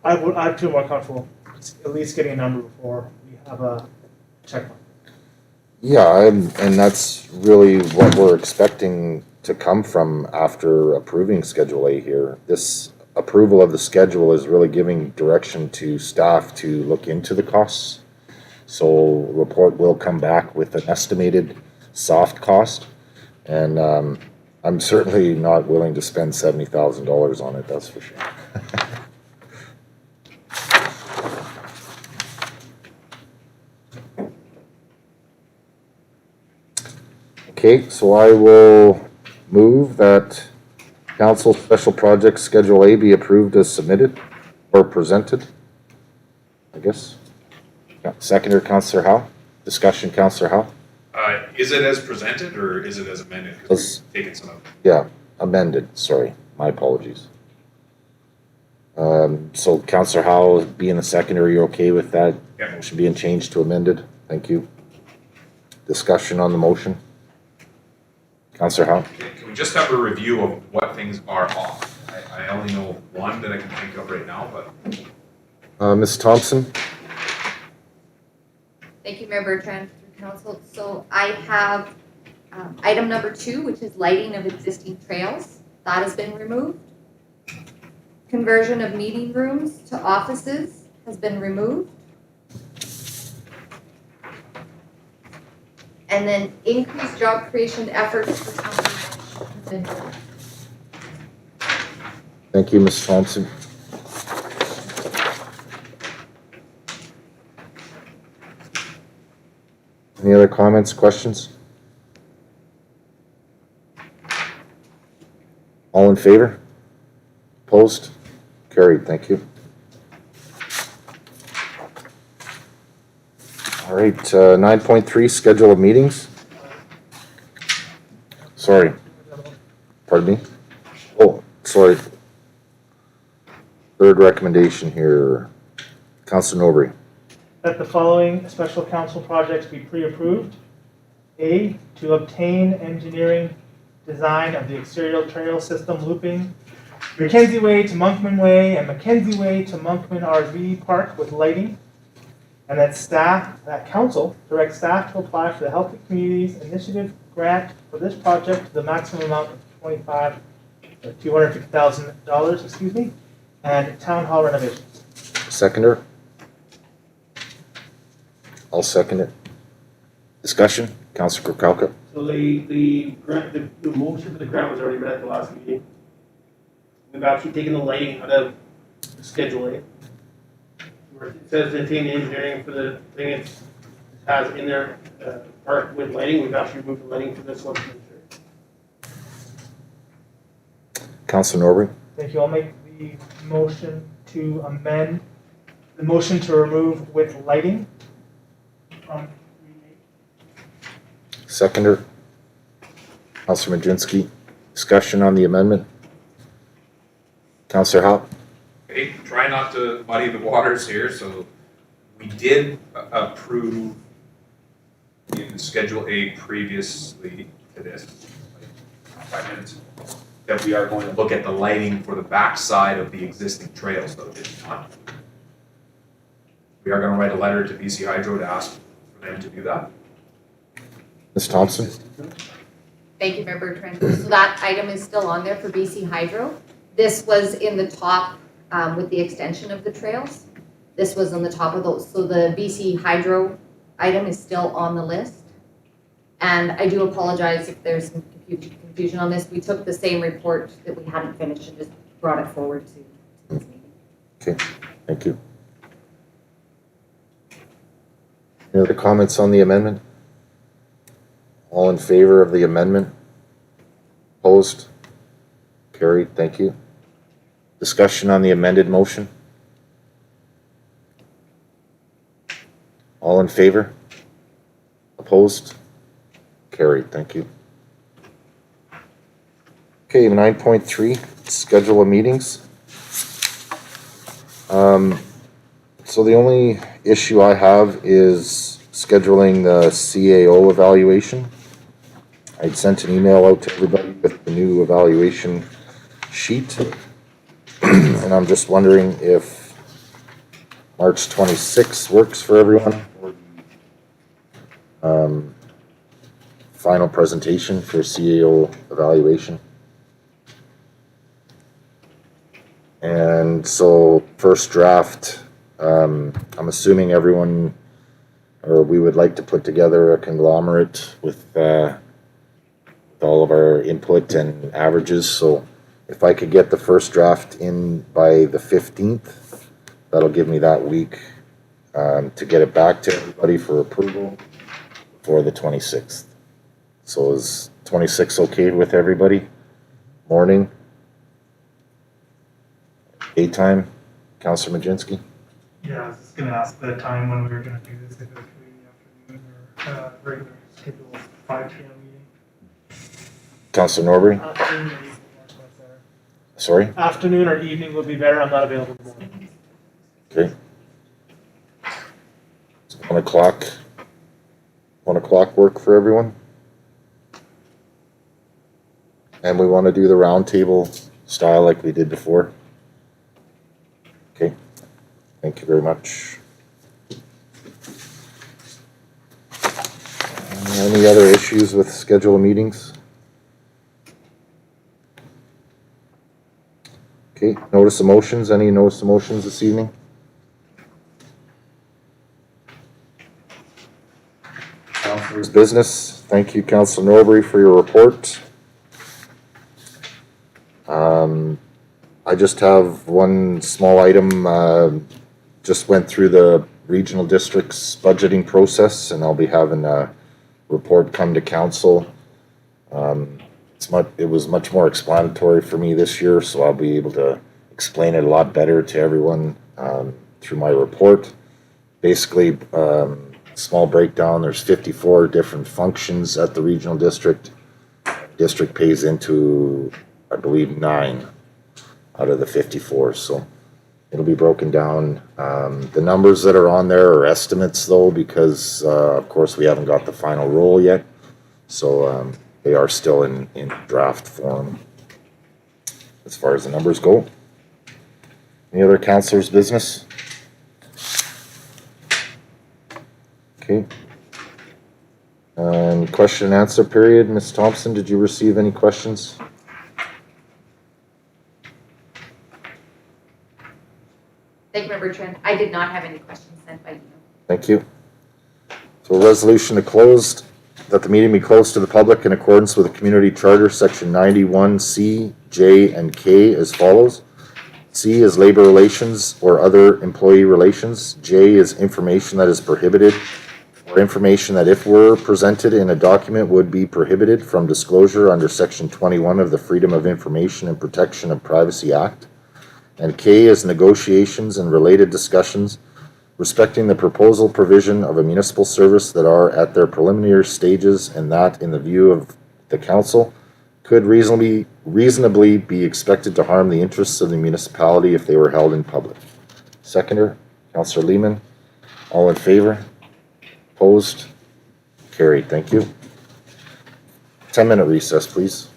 I'd feel more comfortable at least getting a number before we have a check mark. Yeah, and that's really what we're expecting to come from after approving Schedule A here. This approval of the schedule is really giving direction to staff to look into the costs. So report will come back with an estimated soft cost. And I'm certainly not willing to spend $70,000 on it, that's for sure. Okay, so I will move that Council Special Project Schedule A be approved as submitted or presented, I guess. Seconder, Councillor Howe. Discussion, Councillor Howe. Is it as presented or is it as amended? As- Because we've taken some of it. Yeah, amended, sorry, my apologies. So Councillor Howe, being the seconder, are you okay with that? Yeah. Motion being changed to amended, thank you. Discussion on the motion. Councillor Howe. Okay, can we just have a review of what things are off? I only know one that I can think of right now, but Ms. Thompson? Thank you, Mayor Bertrand, Council. So I have item number 2, which is lighting of existing trails. That has been removed. Conversion of meeting rooms to offices has been removed. And then increase job creation efforts for companies. Thank you, Ms. Thompson. Any other comments, questions? All in favor? Opposed? Carried, thank you. All right, 9.3, schedule of meetings. Sorry, pardon me? Oh, sorry. Third recommendation here, Councilor Norbury. That the following special council projects be pre-approved. A, to obtain engineering design of the exterior trail system looping Mackenzie Way to Monkman Way and Mackenzie Way to Monkman RV Park with lighting. And that council directs staff to apply for the Healthy Communities Initiative grant for this project to the maximum amount of $250,000, and town hall renovations. Seconder? I'll second it. Discussion, Councilor Krupkowka. So the grant, the motion for the grant was already read at the last meeting. We've actually taken the lighting out of Schedule A. Where it says to obtain engineering for the thing it has in there, park with lighting, we've actually removed the lighting for this one. Councilor Norbury. Thank you. I'll make the motion to amend the motion to remove with lighting from 3A. Seconder. Councilor Majinski. Discussion on the amendment. Councilor Howe. Okay, try not to muddy the waters here, so we did approve in Schedule A previously to this, like 5 minutes, that we are going to look at the lighting for the backside of the existing trails, though, did we not? We are gonna write a letter to BC Hydro to ask for them to do that. Ms. Thompson. Thank you, Member Trent. So that item is still on there for BC Hydro. This was in the top with the extension of the trails. This was on the top of those. So the BC Hydro item is still on the list. And I do apologize if there's some confusion on this. We took the same report that we hadn't finished and just brought it forward to this meeting. Okay, thank you. Any other comments on the amendment? All in favor of the amendment? Opposed? Carried, thank you. Discussion on the amended motion? All in favor? Opposed? Carried, thank you. Okay, 9.3, schedule of meetings. So the only issue I have is scheduling the CAO evaluation. I'd sent an email out to everybody with the new evaluation sheet. And I'm just wondering if March 26th works for everyone. Final presentation for CAO evaluation. And so first draft, I'm assuming everyone, or we would like to put together a conglomerate with all of our input and averages. So if I could get the first draft in by the 15th, that'll give me that week to get it back to everybody for approval for the 26th. So is 26 okay with everybody? Morning? Daytime? Councilor Majinski? Yeah, I was just gonna ask the time when we were gonna do this, if it was in the afternoon or regular scheduled 5 p.m. meeting. Councilor Norbury? Afternoon or evening works much better. Sorry? Afternoon or evening would be better. I'm not available in the morning. Okay. 1 o'clock. 1 o'clock work for everyone? And we want to do the round table style like we did before? Okay. Thank you very much. Any other issues with schedule of meetings? Okay, notice of motions. Any notice of motions this evening? Council? Councilors' business. Thank you, Councilor Norbury, for your report. I just have one small item. Just went through the regional district's budgeting process, and I'll be having a report come to council. It was much more explanatory for me this year, so I'll be able to explain it a lot better to everyone through my report. Basically, small breakdown, there's 54 different functions at the regional district. District pays into, I believe, 9 out of the 54, so it'll be broken down. The numbers that are on there are estimates though, because of course we haven't got the final roll yet, so they are still in draft form as far as the numbers go. Any other councilors' business? Okay. Question and answer period. Ms. Thompson, did you receive any questions? Thank you, Member Trent. I did not have any questions sent by email. Thank you. So a resolution to close, that the meeting be closed to the public in accordance with the Community Charter, Section 91C, J, and K as follows. C is labor relations or other employee relations. J is information that is prohibited, or information that if were presented in a document would be prohibited from disclosure under Section 21 of the Freedom of Information and Protection of Privacy Act. And K is negotiations and related discussions respecting the proposal provision of a municipal service that are at their preliminary stages, and that, in the view of the council, could reasonably be expected to harm the interests of the municipality if they were held in public. Seconder, Councillor Lehman. All in favor? Opposed? Carried. Thank you. 10-minute recess, please.